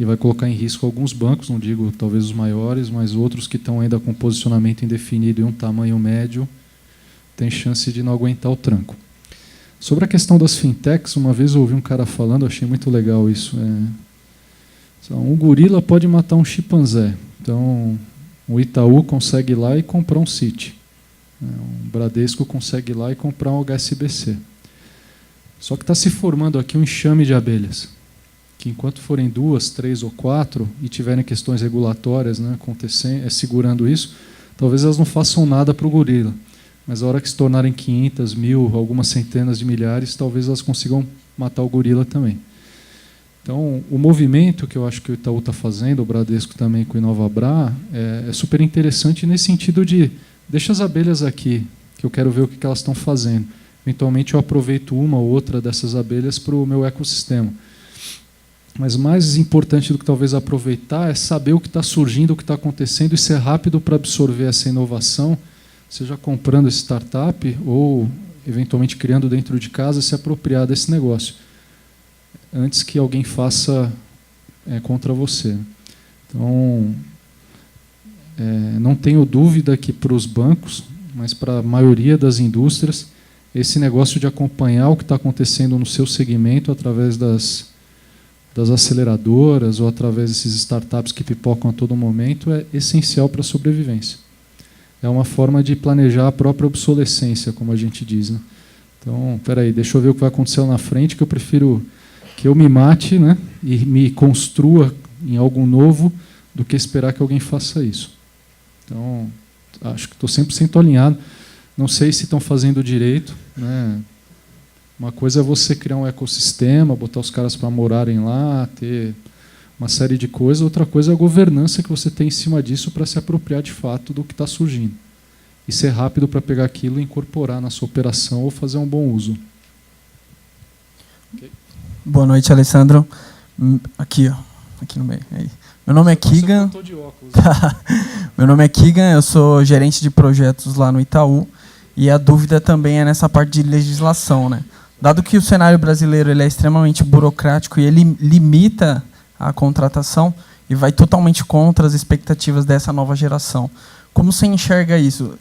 E vai colocar em risco alguns bancos, não digo talvez os maiores, mas outros que estão ainda com posicionamento indefinido e um tamanho médio, tem chance de não aguentar o tranco. Sobre a questão das fintechs, uma vez eu ouvi um cara falando, achei muito legal isso. Um gorila pode matar um chimpanzé. Então, o Itaú consegue ir lá e comprar um Citi. O Bradesco consegue ir lá e comprar um HSBC. Só que está se formando aqui um enxame de abelhas, que enquanto forem 2, 3 ou 4 e tiverem questões regulatórias, né, acontecendo, segurando isso, talvez elas não façam nada para o gorila. Mas a hora que se tornarem 500, 1000, algumas centenas de milhares, talvez elas consigam matar o gorila também. Então, o movimento que eu acho que o Itaú está fazendo, o Bradesco também com o InovaBra, é super interessante nesse sentido de deixa as abelhas aqui, que eu quero ver o que elas estão fazendo. Eventualmente eu aproveito uma ou outra dessas abelhas para o meu ecossistema. Mas mais importante do que talvez aproveitar é saber o que está surgindo, o que está acontecendo e ser rápido para absorver essa inovação, seja comprando startup ou eventualmente criando dentro de casa, se apropriar desse negócio, antes que alguém faça contra você. Então, não tenho dúvida que para os bancos, mas para a maioria das indústrias, esse negócio de acompanhar o que está acontecendo no seu segmento através das aceleradoras ou através desses startups que pipocam a todo momento é essencial para a sobrevivência. É uma forma de planejar a própria obsolescência, como a gente diz, né? Então, espera aí, deixa eu ver o que vai acontecer lá na frente, que eu prefiro que eu me mate, né, e me construa em algo novo do que esperar que alguém faça isso. Então, acho que estou 100% alinhado. Não sei se estão fazendo direito, né? Uma coisa é você criar um ecossistema, botar os caras para morarem lá, ter uma série de coisas. Outra coisa é a governança que você tem em cima disso para se apropriar de fato do que está surgindo. E ser rápido para pegar aquilo e incorporar na sua operação ou fazer um bom uso. Okay. Boa noite, Alessandro. Aqui, ó, aqui no meio. Aí. Meu nome é Keegan. Meu nome é Keegan, eu sou gerente de projetos lá no Itaú. E a dúvida também é nessa parte de legislação, né? Dado que o cenário brasileiro ele é extremamente burocrático e ele limita a contratação e vai totalmente contra as expectativas dessa nova geração. Como você enxerga isso?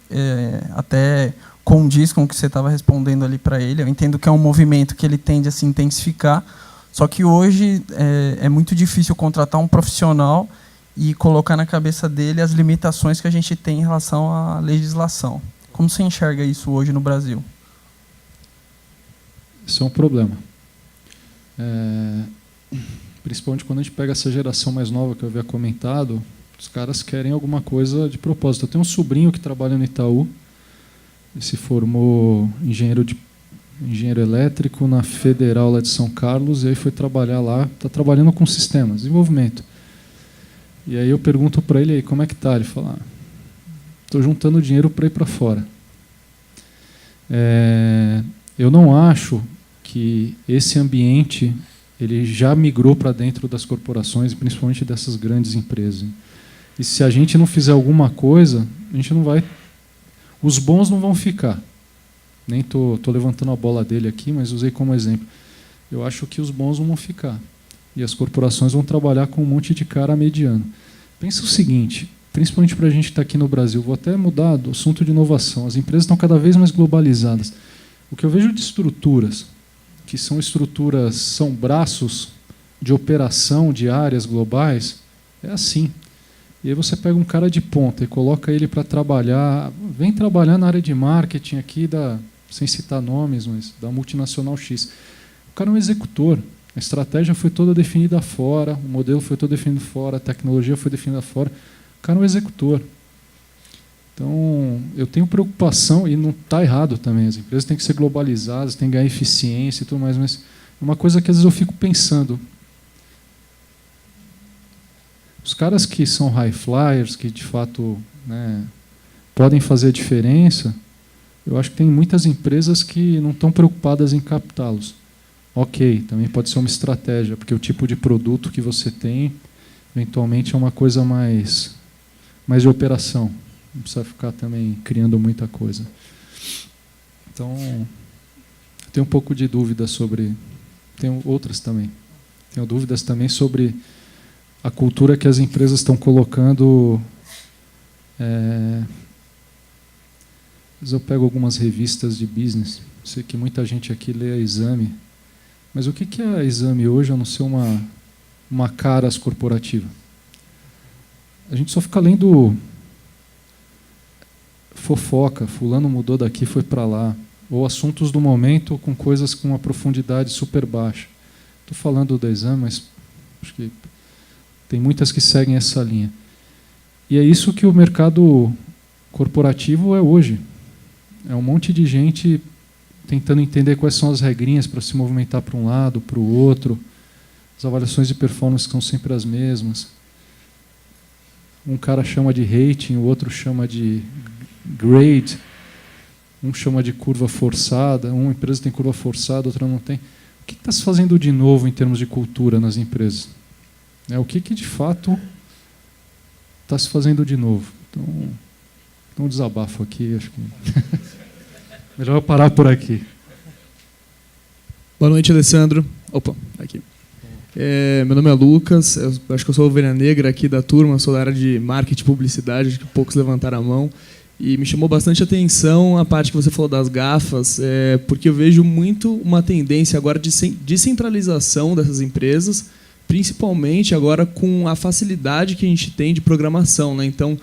Até condiz com o que você estava respondendo ali para ele. Eu entendo que é um movimento que ele tende a se intensificar, só que hoje é muito difícil contratar um profissional e colocar na cabeça dele as limitações que a gente tem em relação à legislação. Como você enxerga isso hoje no Brasil? Isso é um problema. Principalmente quando a gente pega essa geração mais nova que eu havia comentado, os caras querem alguma coisa de propósito. Eu tenho um sobrinho que trabalha no Itaú, ele se formou engenheiro elétrico na Federal lá de São Carlos, e aí foi trabalhar lá, está trabalhando com sistemas, desenvolvimento. E aí eu pergunto para ele, aí, como é que está? Ele fala, estou juntando dinheiro para ir para fora. Eu não acho que esse ambiente ele já migrou para dentro das corporações, principalmente dessas grandes empresas. E se a gente não fizer alguma coisa, a gente não vai... Os bons não vão ficar. Nem estou levantando a bola dele aqui, mas usei como exemplo. Eu acho que os bons não vão ficar. E as corporações vão trabalhar com um monte de cara mediano. Pensa o seguinte, principalmente para a gente que está aqui no Brasil, vou até mudar do assunto de inovação. As empresas estão cada vez mais globalizadas. O que eu vejo de estruturas, que são braços de operação de áreas globais, é assim. E aí você pega um cara de ponta e coloca ele para trabalhar, vem trabalhar na área de marketing aqui, sem citar nomes, mas da multinacional X. O cara é um executor. A estratégia foi toda definida fora, o modelo foi todo definido fora, a tecnologia foi definida fora. O cara é um executor. Então, eu tenho preocupação, e não está errado também, as empresas têm que ser globalizadas, têm que ganhar eficiência e tudo mais, mas é uma coisa que às vezes eu fico pensando. Os caras que são high flyers, que de fato, né, podem fazer a diferença, eu acho que tem muitas empresas que não estão preocupadas em captá-los. Ok, também pode ser uma estratégia, porque o tipo de produto que você tem, eventualmente, é uma coisa mais de operação. Não precisa ficar também criando muita coisa. Então, eu tenho um pouco de dúvida sobre... Tenho outras também. Tenho dúvidas também sobre a cultura que as empresas estão colocando. Mas eu pego algumas revistas de business. Sei que muita gente aqui lê a Exame. Mas o que é a Exame hoje, a não ser uma caras corporativa? A gente só fica lendo fofoca, fulano mudou daqui, foi para lá, ou assuntos do momento com coisas com uma profundidade super baixa. Estou falando da Exame, mas acho que tem muitas que seguem essa linha. E é isso que o mercado corporativo é hoje. É um monte de gente tentando entender quais são as regrinhas para se movimentar para um lado, para o outro. As avaliações de performance são sempre as mesmas. Um cara chama de rating, o outro chama de grade, um chama de curva forçada, uma empresa tem curva forçada, outra não tem. O que está se fazendo de novo em termos de cultura nas empresas? O que de fato está se fazendo de novo? Então um desabafo aqui, acho que... Melhor eu parar por aqui. Boa noite, Alessandro. Opa, aqui. Meu nome é Lucas, eu acho que eu sou a ovelha negra aqui da turma, sou da área de marketing e publicidade, acho que poucos levantaram a mão. E me chamou bastante atenção a parte que você falou das gafas, porque eu vejo muito uma tendência agora de descentralização dessas empresas, principalmente agora com a facilidade que a gente tem de programação, né? Então,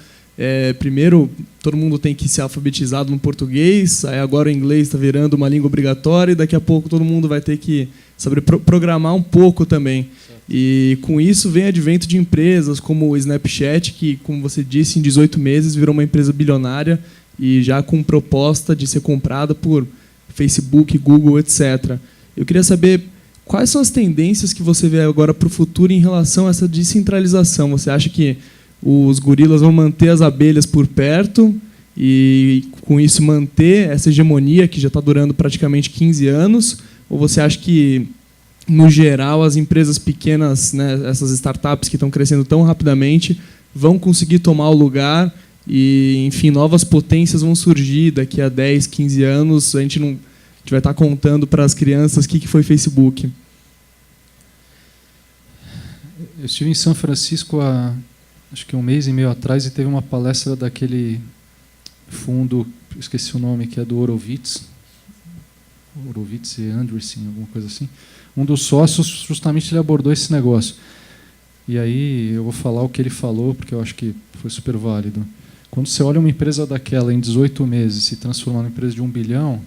primeiro, todo mundo tem que ser alfabetizado no português, aí agora o inglês está virando uma língua obrigatória e daqui a pouco todo mundo vai ter que saber programar um pouco também. E com isso vem advento de empresas como o Snapchat, que, como você disse, em 18 meses virou uma empresa bilionária e já com proposta de ser comprada por Facebook, Google, etc. Eu queria saber quais são as tendências que você vê agora para o futuro em relação a essa descentralização. Você acha que os gorilas vão manter as abelhas por perto e, com isso, manter essa hegemonia que já está durando praticamente 15 anos? Ou você acha que, no geral, as empresas pequenas, né, essas startups que estão crescendo tão rapidamente, vão conseguir tomar o lugar e, enfim, novas potências vão surgir daqui a 10, 15 anos? A gente vai estar contando para as crianças o que foi Facebook. Eu estive em São Francisco acho que 1 mês e meio atrás e teve uma palestra daquele fundo, esqueci o nome, que é do Horowitz e Andreessen, alguma coisa assim. Um dos sócios, justamente, ele abordou esse negócio. E aí eu vou falar o que ele falou, porque eu acho que foi super válido. Quando você olha uma empresa daquela em 18 meses se transformar numa empresa de 1 bilhão,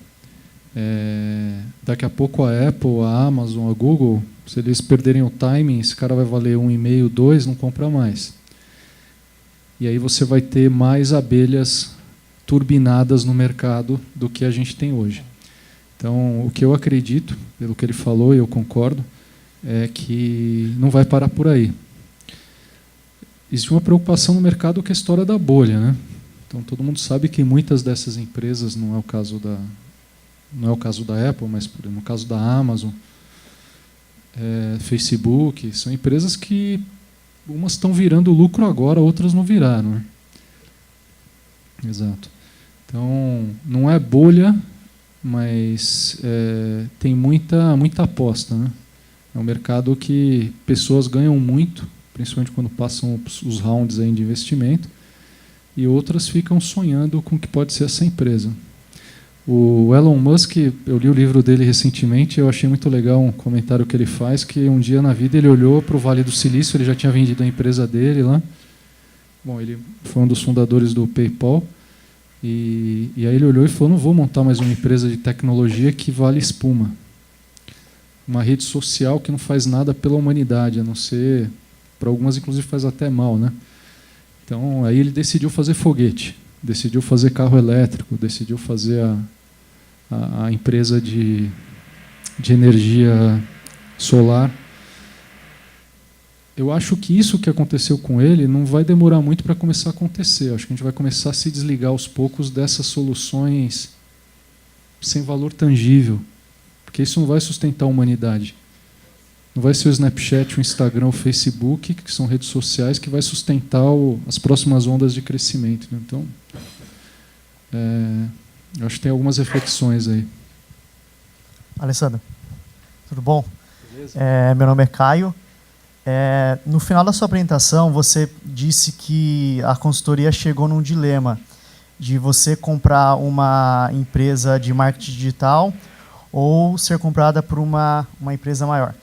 daqui a pouco a Apple, a Amazon, a Google, se eles perderem o timing, esse cara vai valer 1,5, 2, não compra mais. E aí você vai ter mais abelhas turbinadas no mercado do que a gente tem hoje. Então, o que eu acredito, pelo que ele falou, e eu concordo, é que não vai parar por aí. Existe uma preocupação no mercado que é a história da bolha, né? Então, todo mundo sabe que muitas dessas empresas, não é o caso da Apple, mas no caso da Amazon, Facebook, são empresas que umas estão virando lucro agora, outras não viraram, né? Exato. Então, não é bolha, mas tem muita aposta, né? É um mercado que pessoas ganham muito, principalmente quando passam os rounds aí de investimento, e outras ficam sonhando com o que pode ser essa empresa. O Elon Musk, eu li o livro dele recentemente, eu achei muito legal um comentário que ele faz, que um dia na vida ele olhou para o Vale do Silício, ele já tinha vendido a empresa dele lá. Bom, ele foi um dos fundadores do PayPal, e aí ele olhou e falou, não vou montar mais uma empresa de tecnologia que vale espuma. Uma rede social que não faz nada pela humanidade, a não ser, para algumas inclusive faz até mal, né? Então aí ele decidiu fazer foguete, decidiu fazer carro elétrico, decidiu fazer a empresa de energia solar. Eu acho que isso que aconteceu com ele não vai demorar muito para começar a acontecer. Acho que a gente vai começar a se desligar aos poucos dessas soluções sem valor tangível, porque isso não vai sustentar a humanidade. Não vai ser o Snapchat, o Instagram, o Facebook, que são redes sociais, que vai sustentar as próximas ondas de crescimento, né? Então, eu acho que tem algumas reflexões aí. Alessandro, tudo bom? Meu nome é Caio. No final da sua apresentação, você disse que a consultoria chegou num dilema de você comprar uma empresa de marketing digital ou ser comprada por uma empresa maior.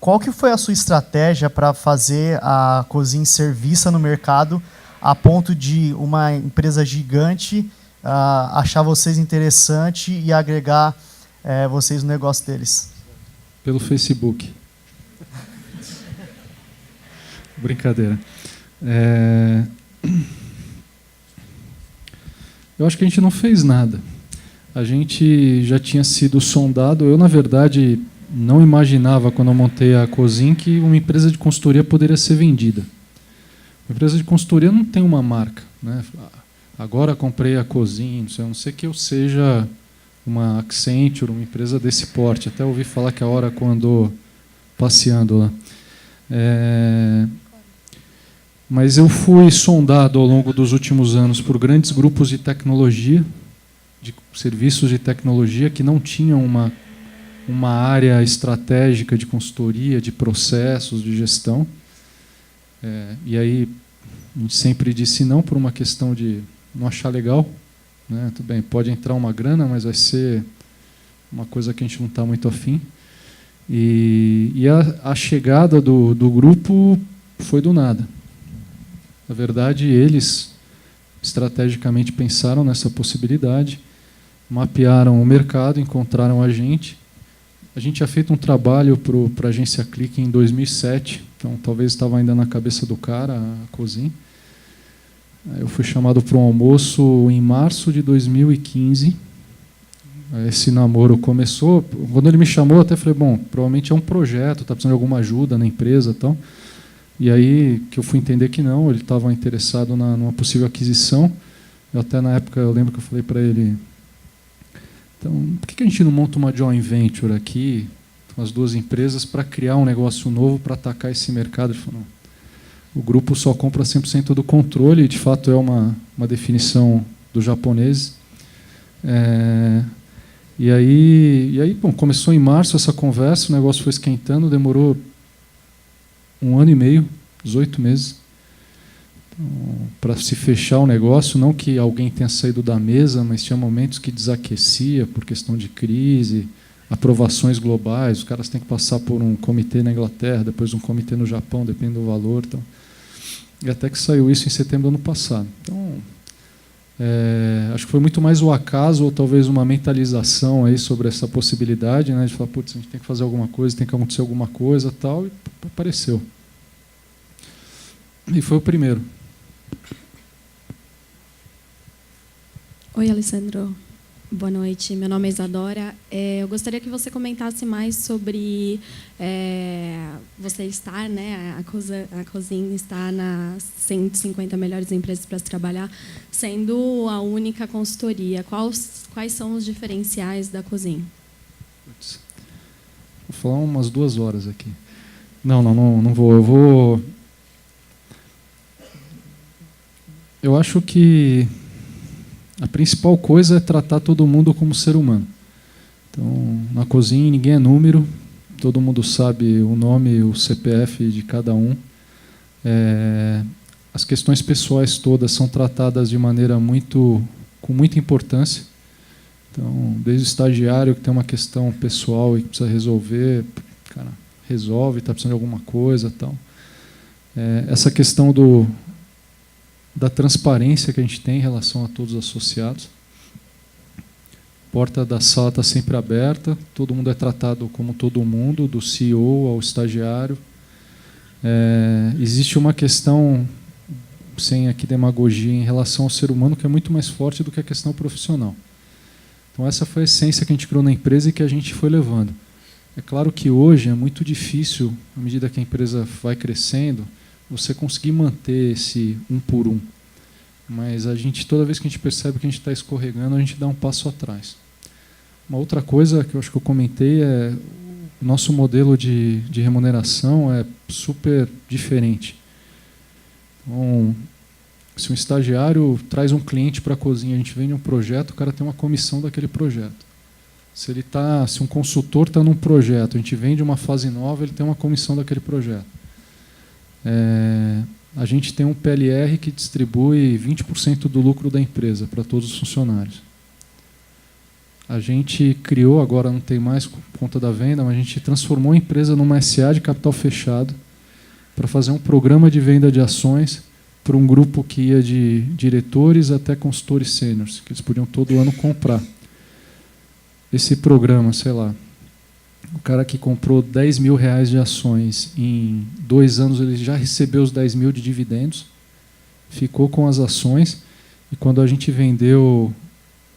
Qual que foi a sua estratégia para fazer a Cozinha ser vista no mercado a ponto de uma empresa gigante achar vocês interessante e agregar vocês no negócio deles? Pelo Facebook. Brincadeira. Eu acho que a gente não fez nada. A gente já tinha sido sondado. Eu, na verdade, não imaginava, quando eu montei a Cozinha, que uma empresa de consultoria poderia ser vendida. Uma empresa de consultoria não tem uma marca, né? Agora comprei a Cozinha, a não ser que eu seja uma Accenture, uma empresa desse porte. Até ouvi falar que a Oracle andou passeando lá. Mas eu fui sondado ao longo dos últimos anos por grandes grupos de tecnologia de serviços de tecnologia que não tinham uma área estratégica de consultoria, de processos, de gestão. E aí a gente sempre disse não por uma questão de não achar legal, né? Tudo bem, pode entrar uma grana, mas vai ser uma coisa que a gente não está muito afim. E a chegada do grupo foi do nada. Na verdade, eles estrategicamente pensaram nessa possibilidade, mapearam o mercado, encontraram a gente. A gente tinha feito um trabalho para a agência Clique em 2007, então talvez estava ainda na cabeça do cara, a Cozin. Eu fui chamado para um almoço em março de 2015. Esse namoro começou. Quando ele me chamou, eu até falei, bom, provavelmente é um projeto, está precisando de alguma ajuda na empresa e tal. E aí que eu fui entender que não, ele estava interessado numa possível aquisição. Eu até na época, eu lembro que eu falei para ele, então, por que a gente não monta uma joint venture aqui, com as duas empresas, para criar um negócio novo, para atacar esse mercado? Ele falou, não. O grupo só compra 100% do controle, e de fato é uma definição dos japoneses. E aí bom, começou em março essa conversa, o negócio foi esquentando, demorou 1 ano e meio, 18 meses, para se fechar o negócio. Não que alguém tenha saído da mesa, mas tinha momentos que desaquecia por questão de crise, aprovações globais, os caras têm que passar por um comitê na Inglaterra, depois um comitê no Japão, depende do valor. Então, e até que saiu isso em setembro do ano passado. Então, acho que foi muito mais o acaso, ou talvez uma mentalização aí sobre essa possibilidade, né, de falar, putz, a gente tem que fazer alguma coisa, tem que acontecer alguma coisa, tal, e apareceu. E foi o primeiro. Oi, Alessandro. Boa noite. Meu nome é Isadora. Eu gostaria que você comentasse mais sobre você estar, né, a Cozin está nas 150 melhores empresas para se trabalhar, sendo a única consultoria. Quais são os diferenciais da Cozin? Vou falar umas 2 horas aqui. Não vou. Eu acho que a principal coisa é tratar todo mundo como ser humano. Então, na Cozin, ninguém é número, todo mundo sabe o nome, o CPF de cada um. As questões pessoais todas são tratadas de maneira com muita importância. Então, desde o estagiário que tem uma questão pessoal e que precisa resolver, cara, resolve, está precisando de alguma coisa, tal. Essa questão da transparência que a gente tem em relação a todos os associados. A porta da sala está sempre aberta, todo mundo é tratado como todo mundo, do CEO ao estagiário. Existe uma questão, sem aqui demagogia, em relação ao ser humano, que é muito mais forte do que a questão profissional. Então essa foi a essência que a gente criou na empresa e que a gente foi levando. É claro que hoje é muito difícil, à medida que a empresa vai crescendo, você conseguir manter esse 1 por 1. Mas toda vez que a gente percebe que a gente está escorregando, a gente dá um passo atrás. Uma outra coisa que eu acho que eu comentei é o nosso modelo de remuneração é super diferente. Então, se um estagiário traz um cliente para a cozinha, a gente vende um projeto, o cara tem uma comissão daquele projeto. Se um consultor está num projeto, a gente vende uma fase nova, ele tem uma comissão daquele projeto. A gente tem um PLR que distribui 20% do lucro da empresa para todos os funcionários. A gente criou, agora não tem mais por conta da venda, mas a gente transformou a empresa numa SA de capital fechado para fazer um programa de venda de ações para um grupo que ia de diretores até consultores sêniores, que eles podiam todo ano comprar. Esse programa, sei lá, o cara que comprou R$10 mil de ações, em 2 anos ele já recebeu os 10 mil de dividendos, ficou com as ações, e quando a gente vendeu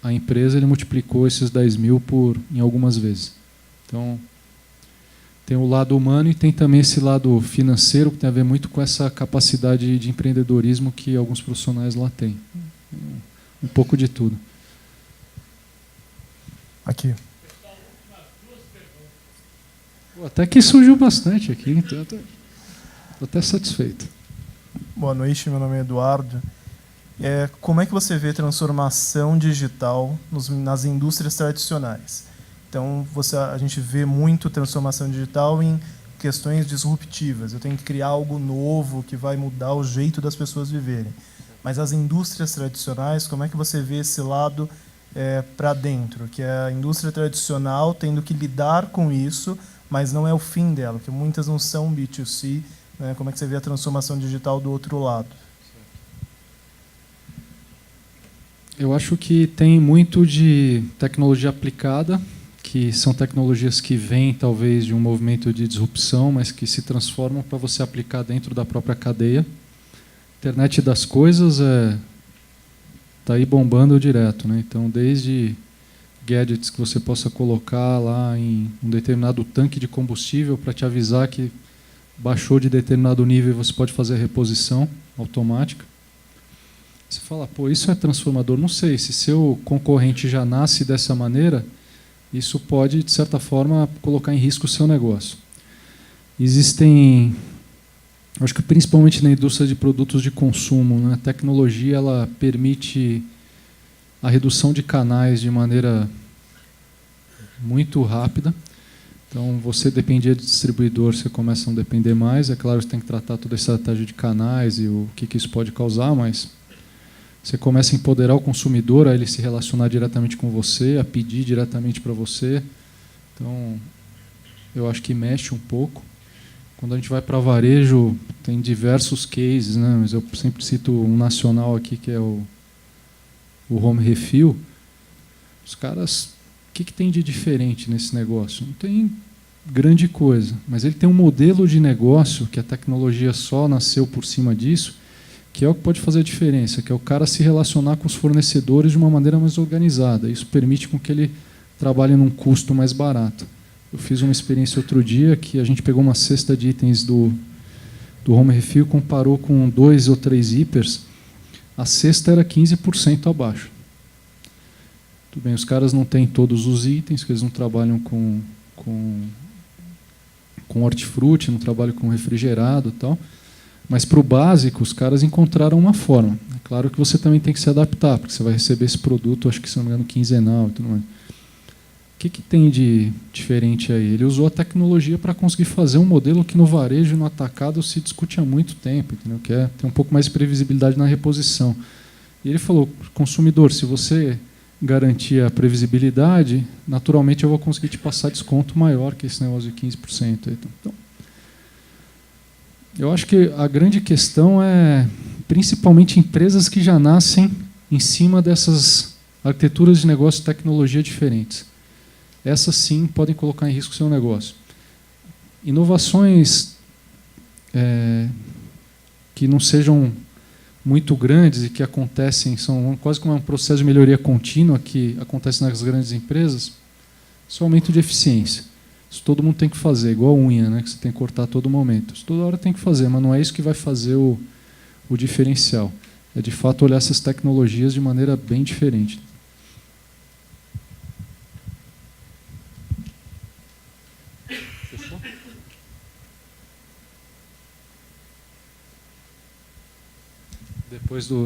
a empresa, ele multiplicou esses 10 mil em algumas vezes. Então, tem o lado humano e tem também esse lado financeiro, que tem a ver muito com essa capacidade de empreendedorismo que alguns profissionais lá têm. Um pouco de tudo. Aqui. Até que surgiu bastante aqui, então estou até satisfeito. Boa noite, meu nome é Eduardo. como é que você vê transformação digital nas indústrias tradicionais? Então, a gente vê muito transformação digital em questões disruptivas. Eu tenho que criar algo novo que vai mudar o jeito das pessoas viverem. Mas as indústrias tradicionais, como é que você vê esse lado para dentro? Que é a indústria tradicional tendo que lidar com isso, mas não é o fim dela, porque muitas não são B2C. Né? Como é que você vê a transformação digital do outro lado? Eu acho que tem muito de tecnologia aplicada, que são tecnologias que vêm talvez de um movimento de disrupção, mas que se transformam para você aplicar dentro da própria cadeia. Internet das coisas está aí bombando direto, né? Então, desde gadgets que você possa colocar lá em um determinado tanque de combustível para te avisar que baixou de determinado nível e você pode fazer a reposição automática. Você fala, pô, isso é transformador. Não sei, se seu concorrente já nasce dessa maneira, isso pode, de certa forma, colocar em risco o seu negócio. Existem, acho que principalmente na indústria de produtos de consumo, né, a tecnologia ela permite a redução de canais de maneira muito rápida. Então, você dependia de distribuidor, você começa a não depender mais. É claro, você tem que tratar toda a estratégia de canais e o que isso pode causar, mas você começa a empoderar o consumidor a ele se relacionar diretamente com você, a pedir diretamente para você. Então, eu acho que mexe um pouco. Quando a gente vai para varejo, tem diversos cases, né? Mas eu sempre cito um nacional aqui, que é o Home Refill. Os caras, o que tem de diferente nesse negócio? Não tem grande coisa, mas ele tem um modelo de negócio, que a tecnologia só nasceu por cima disso, que é o que pode fazer a diferença, que é o cara se relacionar com os fornecedores de uma maneira mais organizada. Isso permite com que ele trabalhe num custo mais barato. Eu fiz uma experiência outro dia que a gente pegou uma cesta de itens do Home Refill, comparou com 2 ou 3 hipers, a cesta era 15% abaixo. Tudo bem, os caras não têm todos os itens, porque eles não trabalham com hortifruti, não trabalham com refrigerado e tal. Mas para o básico, os caras encontraram uma forma. É claro que você também tem que se adaptar, porque você vai receber esse produto, acho que, se não me engano, quinzenal e tudo mais. O que tem de diferente aí? Ele usou a tecnologia para conseguir fazer um modelo que no varejo e no atacado se discute há muito tempo, entendeu? Que é ter um pouco mais de previsibilidade na reposição. E ele falou, consumidor, se você garantir a previsibilidade, naturalmente eu vou conseguir te passar desconto maior que esse negócio de 15%. Então, eu acho que a grande questão é, principalmente, empresas que já nascem em cima dessas arquiteturas de negócio e tecnologia diferentes. Essas, sim, podem colocar em risco o seu negócio. Inovações que não sejam muito grandes e que acontecem, são quase como um processo de melhoria contínua que acontece nas grandes empresas, só aumento de eficiência. Isso todo mundo tem que fazer, igual a unha, né, que você tem que cortar a todo momento. Isso toda hora tem que fazer, mas não é isso que vai fazer o diferencial. É, de fato, olhar essas tecnologias de maneira bem diferente. Fechou?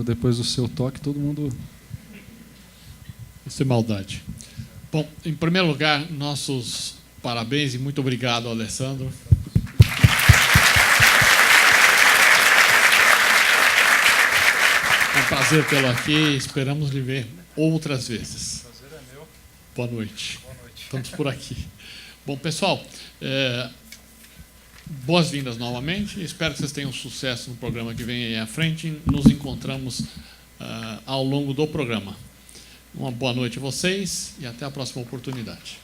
Depois do seu toque, todo mundo... Isso é maldade. Bom, em primeiro lugar, nossos parabéns e muito obrigado, Alessandro. É um prazer tê-lo aqui. Esperamos lhe ver outras vezes. O prazer é meu. Boa noite. Boa noite. Estamos por aqui. Bom, pessoal, boas-vindas novamente. Espero que vocês tenham sucesso no programa que vem aí à frente. Nos encontramos ao longo do programa. Uma boa noite a vocês e até a próxima oportunidade.